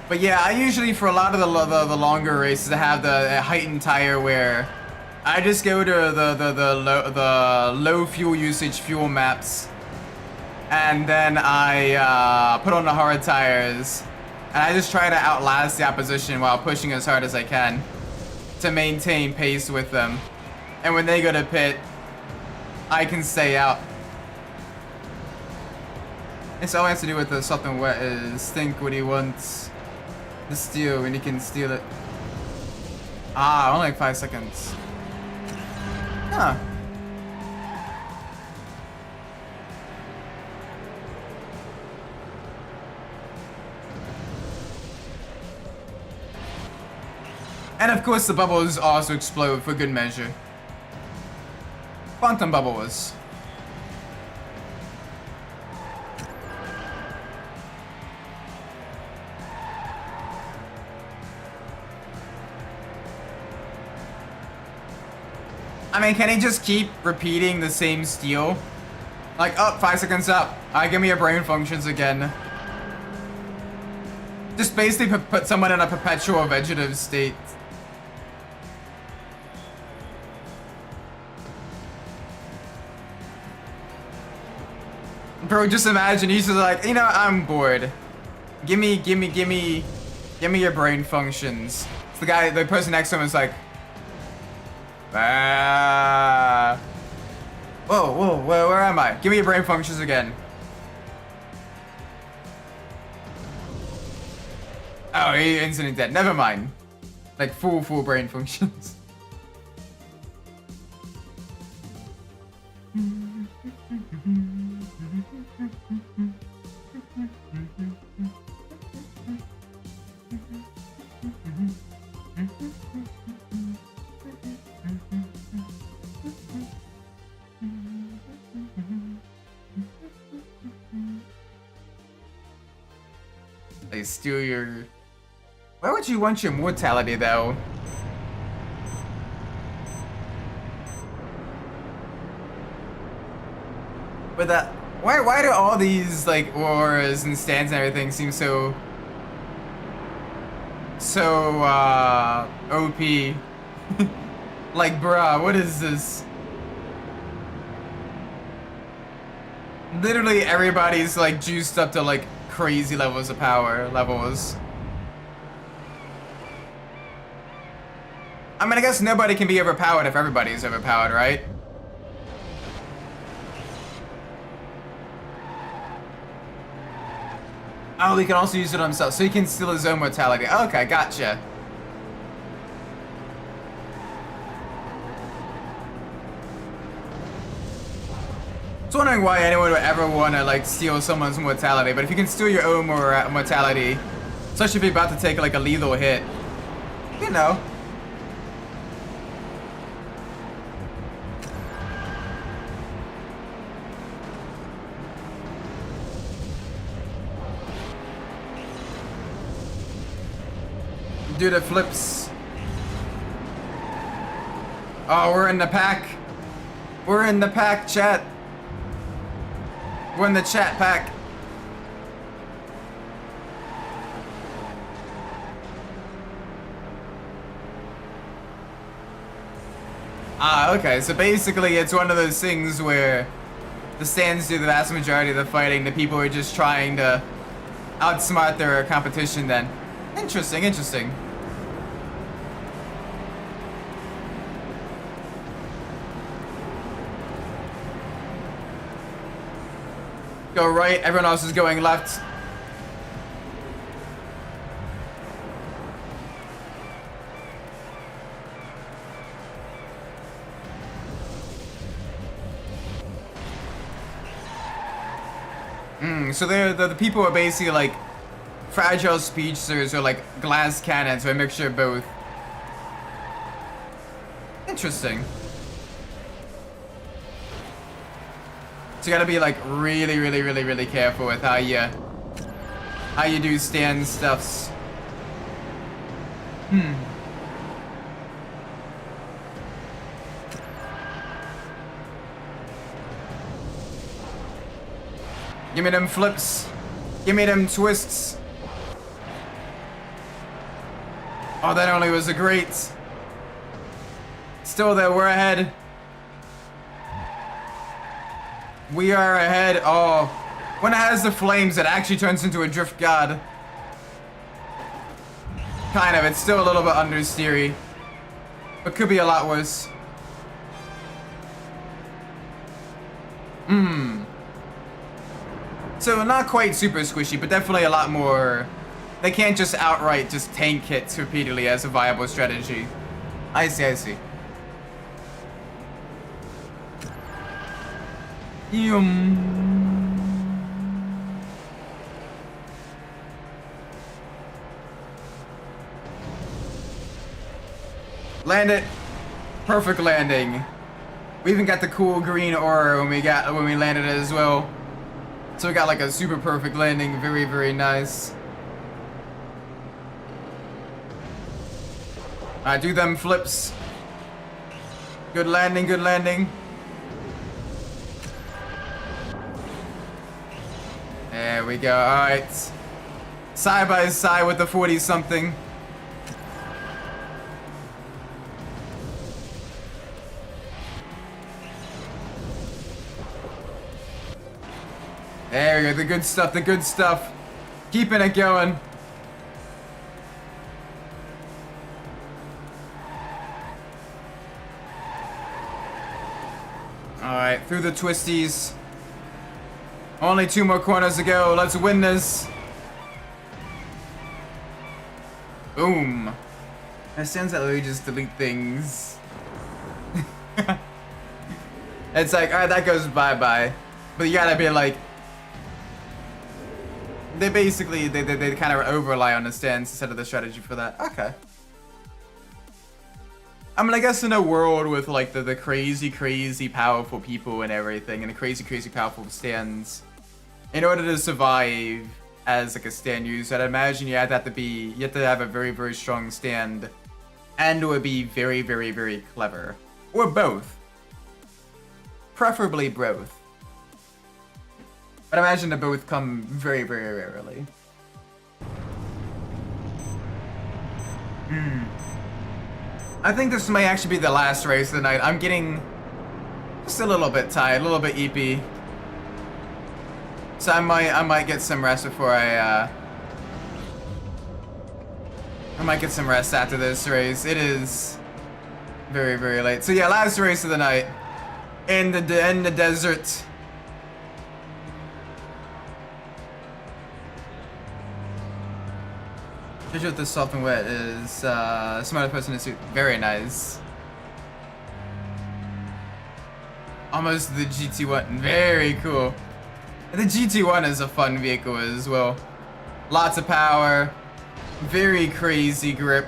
But yeah, I usually, for a lot of the longer races, I have the heightened tire wear. I just go to the low fuel usage fuel maps, and then I put on the hard tires, and I just try to outlast the opposition while pushing as hard as I can to maintain pace with them. And when they go to pit, I can stay out. It's all it has to do with the something wet is think what he wants. The steal when you can steal it. Ah, only like 5 seconds. Huh. And of course the bubbles also explode for good measure. Quantum bubbles. I mean, can he just keep repeating the same steal? Like, oh, 5 seconds up. Give me your brain functions again. Just basically put someone in a perpetual vegetative state. Bro, just imagine he's just like, you know, I'm bored. Give me Give me your brain functions. It's the person next to him is like, ah. Whoa, where am I? Give me your brain functions again. Oh, he instantly dead. Never mind. Like full brain functions. They steal your... Why would you want your mortality, though? But that... Why do all these, like, auras and stands and everything seem so... OP? Like, bruh, what is this? Literally everybody's, like, juiced up to, like, crazy levels of power levels. I mean, I guess nobody can be overpowered if everybody's overpowered, right? Oh, he can also use it on himself, so he can steal his own mortality. Okay, gotcha. I was wondering why anyone would ever want to, like, steal someone's mortality, but if you can steal your own mortality, especially if you're about to take, like, a lethal hit, you know. Do the flips. Oh, we're in the pack. We're in the pack, chat. We're in the chat pack. Ah, okay. So basically, it's one of those things where the stands do the vast majority of the fighting. The people are just trying to outsmart their competition then. Interesting, interesting. Go right, everyone else is going left. So the people are basically like fragile speedsters or like glass cannons, or a mixture of both. Interesting. So you gotta be like really careful with how you do stand stuffs. Give me them flips. Give me them twists. Oh, that only was a great. Still there, we're ahead. We are ahead. Oh, when it has the flames, it actually turns into a drift god. Kind of. It's still a little bit understeery, but could be a lot worse. So not quite super squishy, but definitely a lot more. They can't just outright just tank hits repeatedly as a viable strategy. I see, I see. Land it. Perfect landing. We even got the cool green aura when we landed it as well. So we got like a super perfect landing. Very nice. Alright, do them flips. Good landing, good landing. There we go. Alright. Side by side with the 40-something. There we go. The good stuff, the good stuff. Keeping it going. through the twisties. Only 2 more corners to go. Let's win this. Boom. It stands that we just delete things. It's like, alright, that goes bye-bye. But you gotta be like... They basically, they kind of over-rely on the stance instead of the strategy for that. Okay. I mean, I guess in a world with like the crazy powerful people and everything, and the crazy powerful stands, in order to survive as like a stand user, I'd imagine you have to have a very strong stand, and it would be very clever, or both, preferably both. But I imagine they both come very rarely. I think this may actually be the last race of the night. I'm getting just a little bit tired, a little bit EP. So I might get some rest before I might get some rest after this race. It is very late. So yeah, last race of the night in the desert. Judge with the soft and wet is smarter person in suit. Very nice. Almost the GT1. Very cool. The GT1 is a fun vehicle as well. Lots of power. Very crazy grip.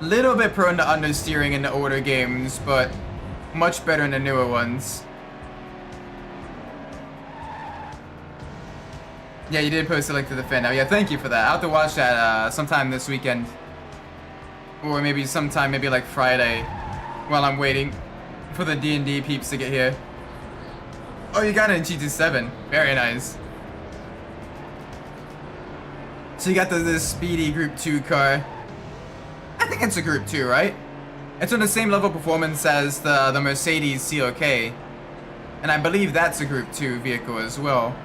Little bit prone to understeering in the older games, but much better in the newer ones. Yeah, you did post a link to the fan now. Yeah, thank you for that. I'll have to watch that sometime this weekend. Or maybe sometime, maybe like Friday, while I'm waiting for the D&D peeps to get here. Oh, you got it in GT7. Very nice. So you got this speedy Group 2 car. I think it's a Group 2, right? It's on the same level of performance as the Mercedes CLK. And I believe that's a Group 2 vehicle as well.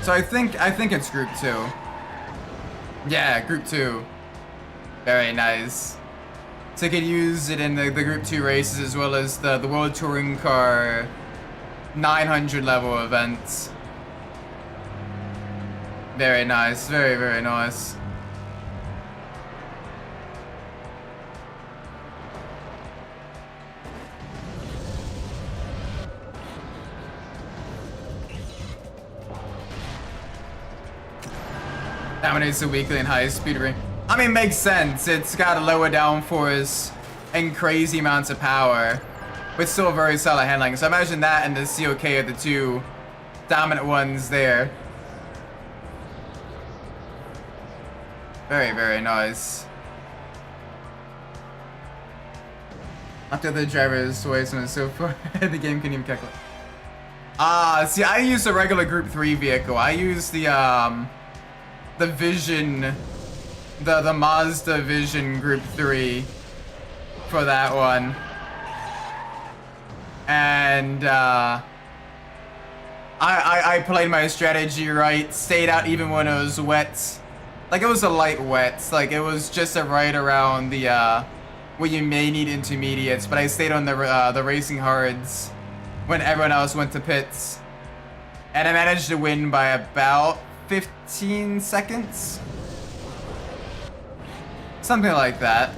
So I think it's Group 2. Yeah, Group 2. Very nice. So you could use it in the Group 2 races as well as the World Touring Car 900 level events. Very nice. Very nice. Dominates the weekly and highest speed ring. I mean, makes sense. It's got a lower downforce and crazy amounts of power, but still very solid handling. So imagine that and the CLK are the two dominant ones there. Very nice. After the driver's voice and so far, the game can even calculate. See, I use a regular Group 3 vehicle. I use the Vision, the Mazda Vision Group 3 for that one. And I played my strategy right, stayed out even when it was wet. Like, it was a light wet, like it was just right around the where you may need intermediates, but I stayed on the racing hards when everyone else went to pits. And I managed to win by about 15 seconds? Something like that.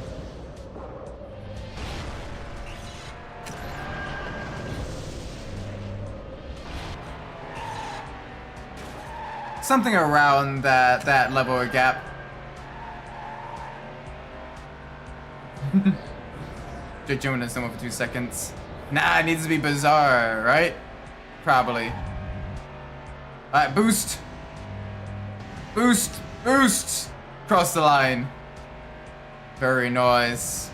Something around that level of gap. Just jumping in someone for 2 seconds. Nah, it needs to be bizarre, right? Probably. Alright, boost! Boost! Boost! Cross the line. Very nice.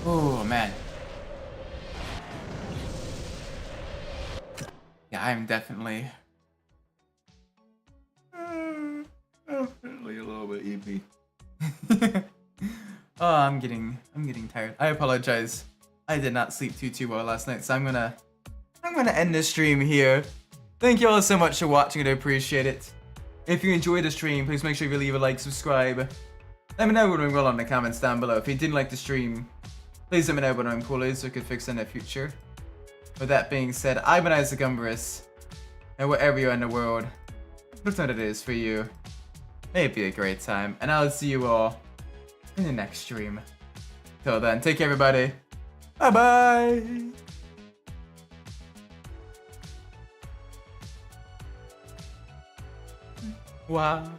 Oh, man. Yeah, I'm definitely a little bit EP. Oh, I'm getting tired. I apologize. I did not sleep too well last night, so I'm gonna end this stream here. Thank you all so much for watching. I appreciate it. If you enjoyed the stream, please make sure you leave a like, subscribe, Let me know what went well in the comments down below. If you didn't like the stream, please let me know what went poorly so we could fix it in the future. With that being said, I've been Isaac Umbras, and wherever you are in the world, look what it is for you. May it be a great time, and I'll see you all in the next stream. Till then, take care everybody. Bye bye! Wow.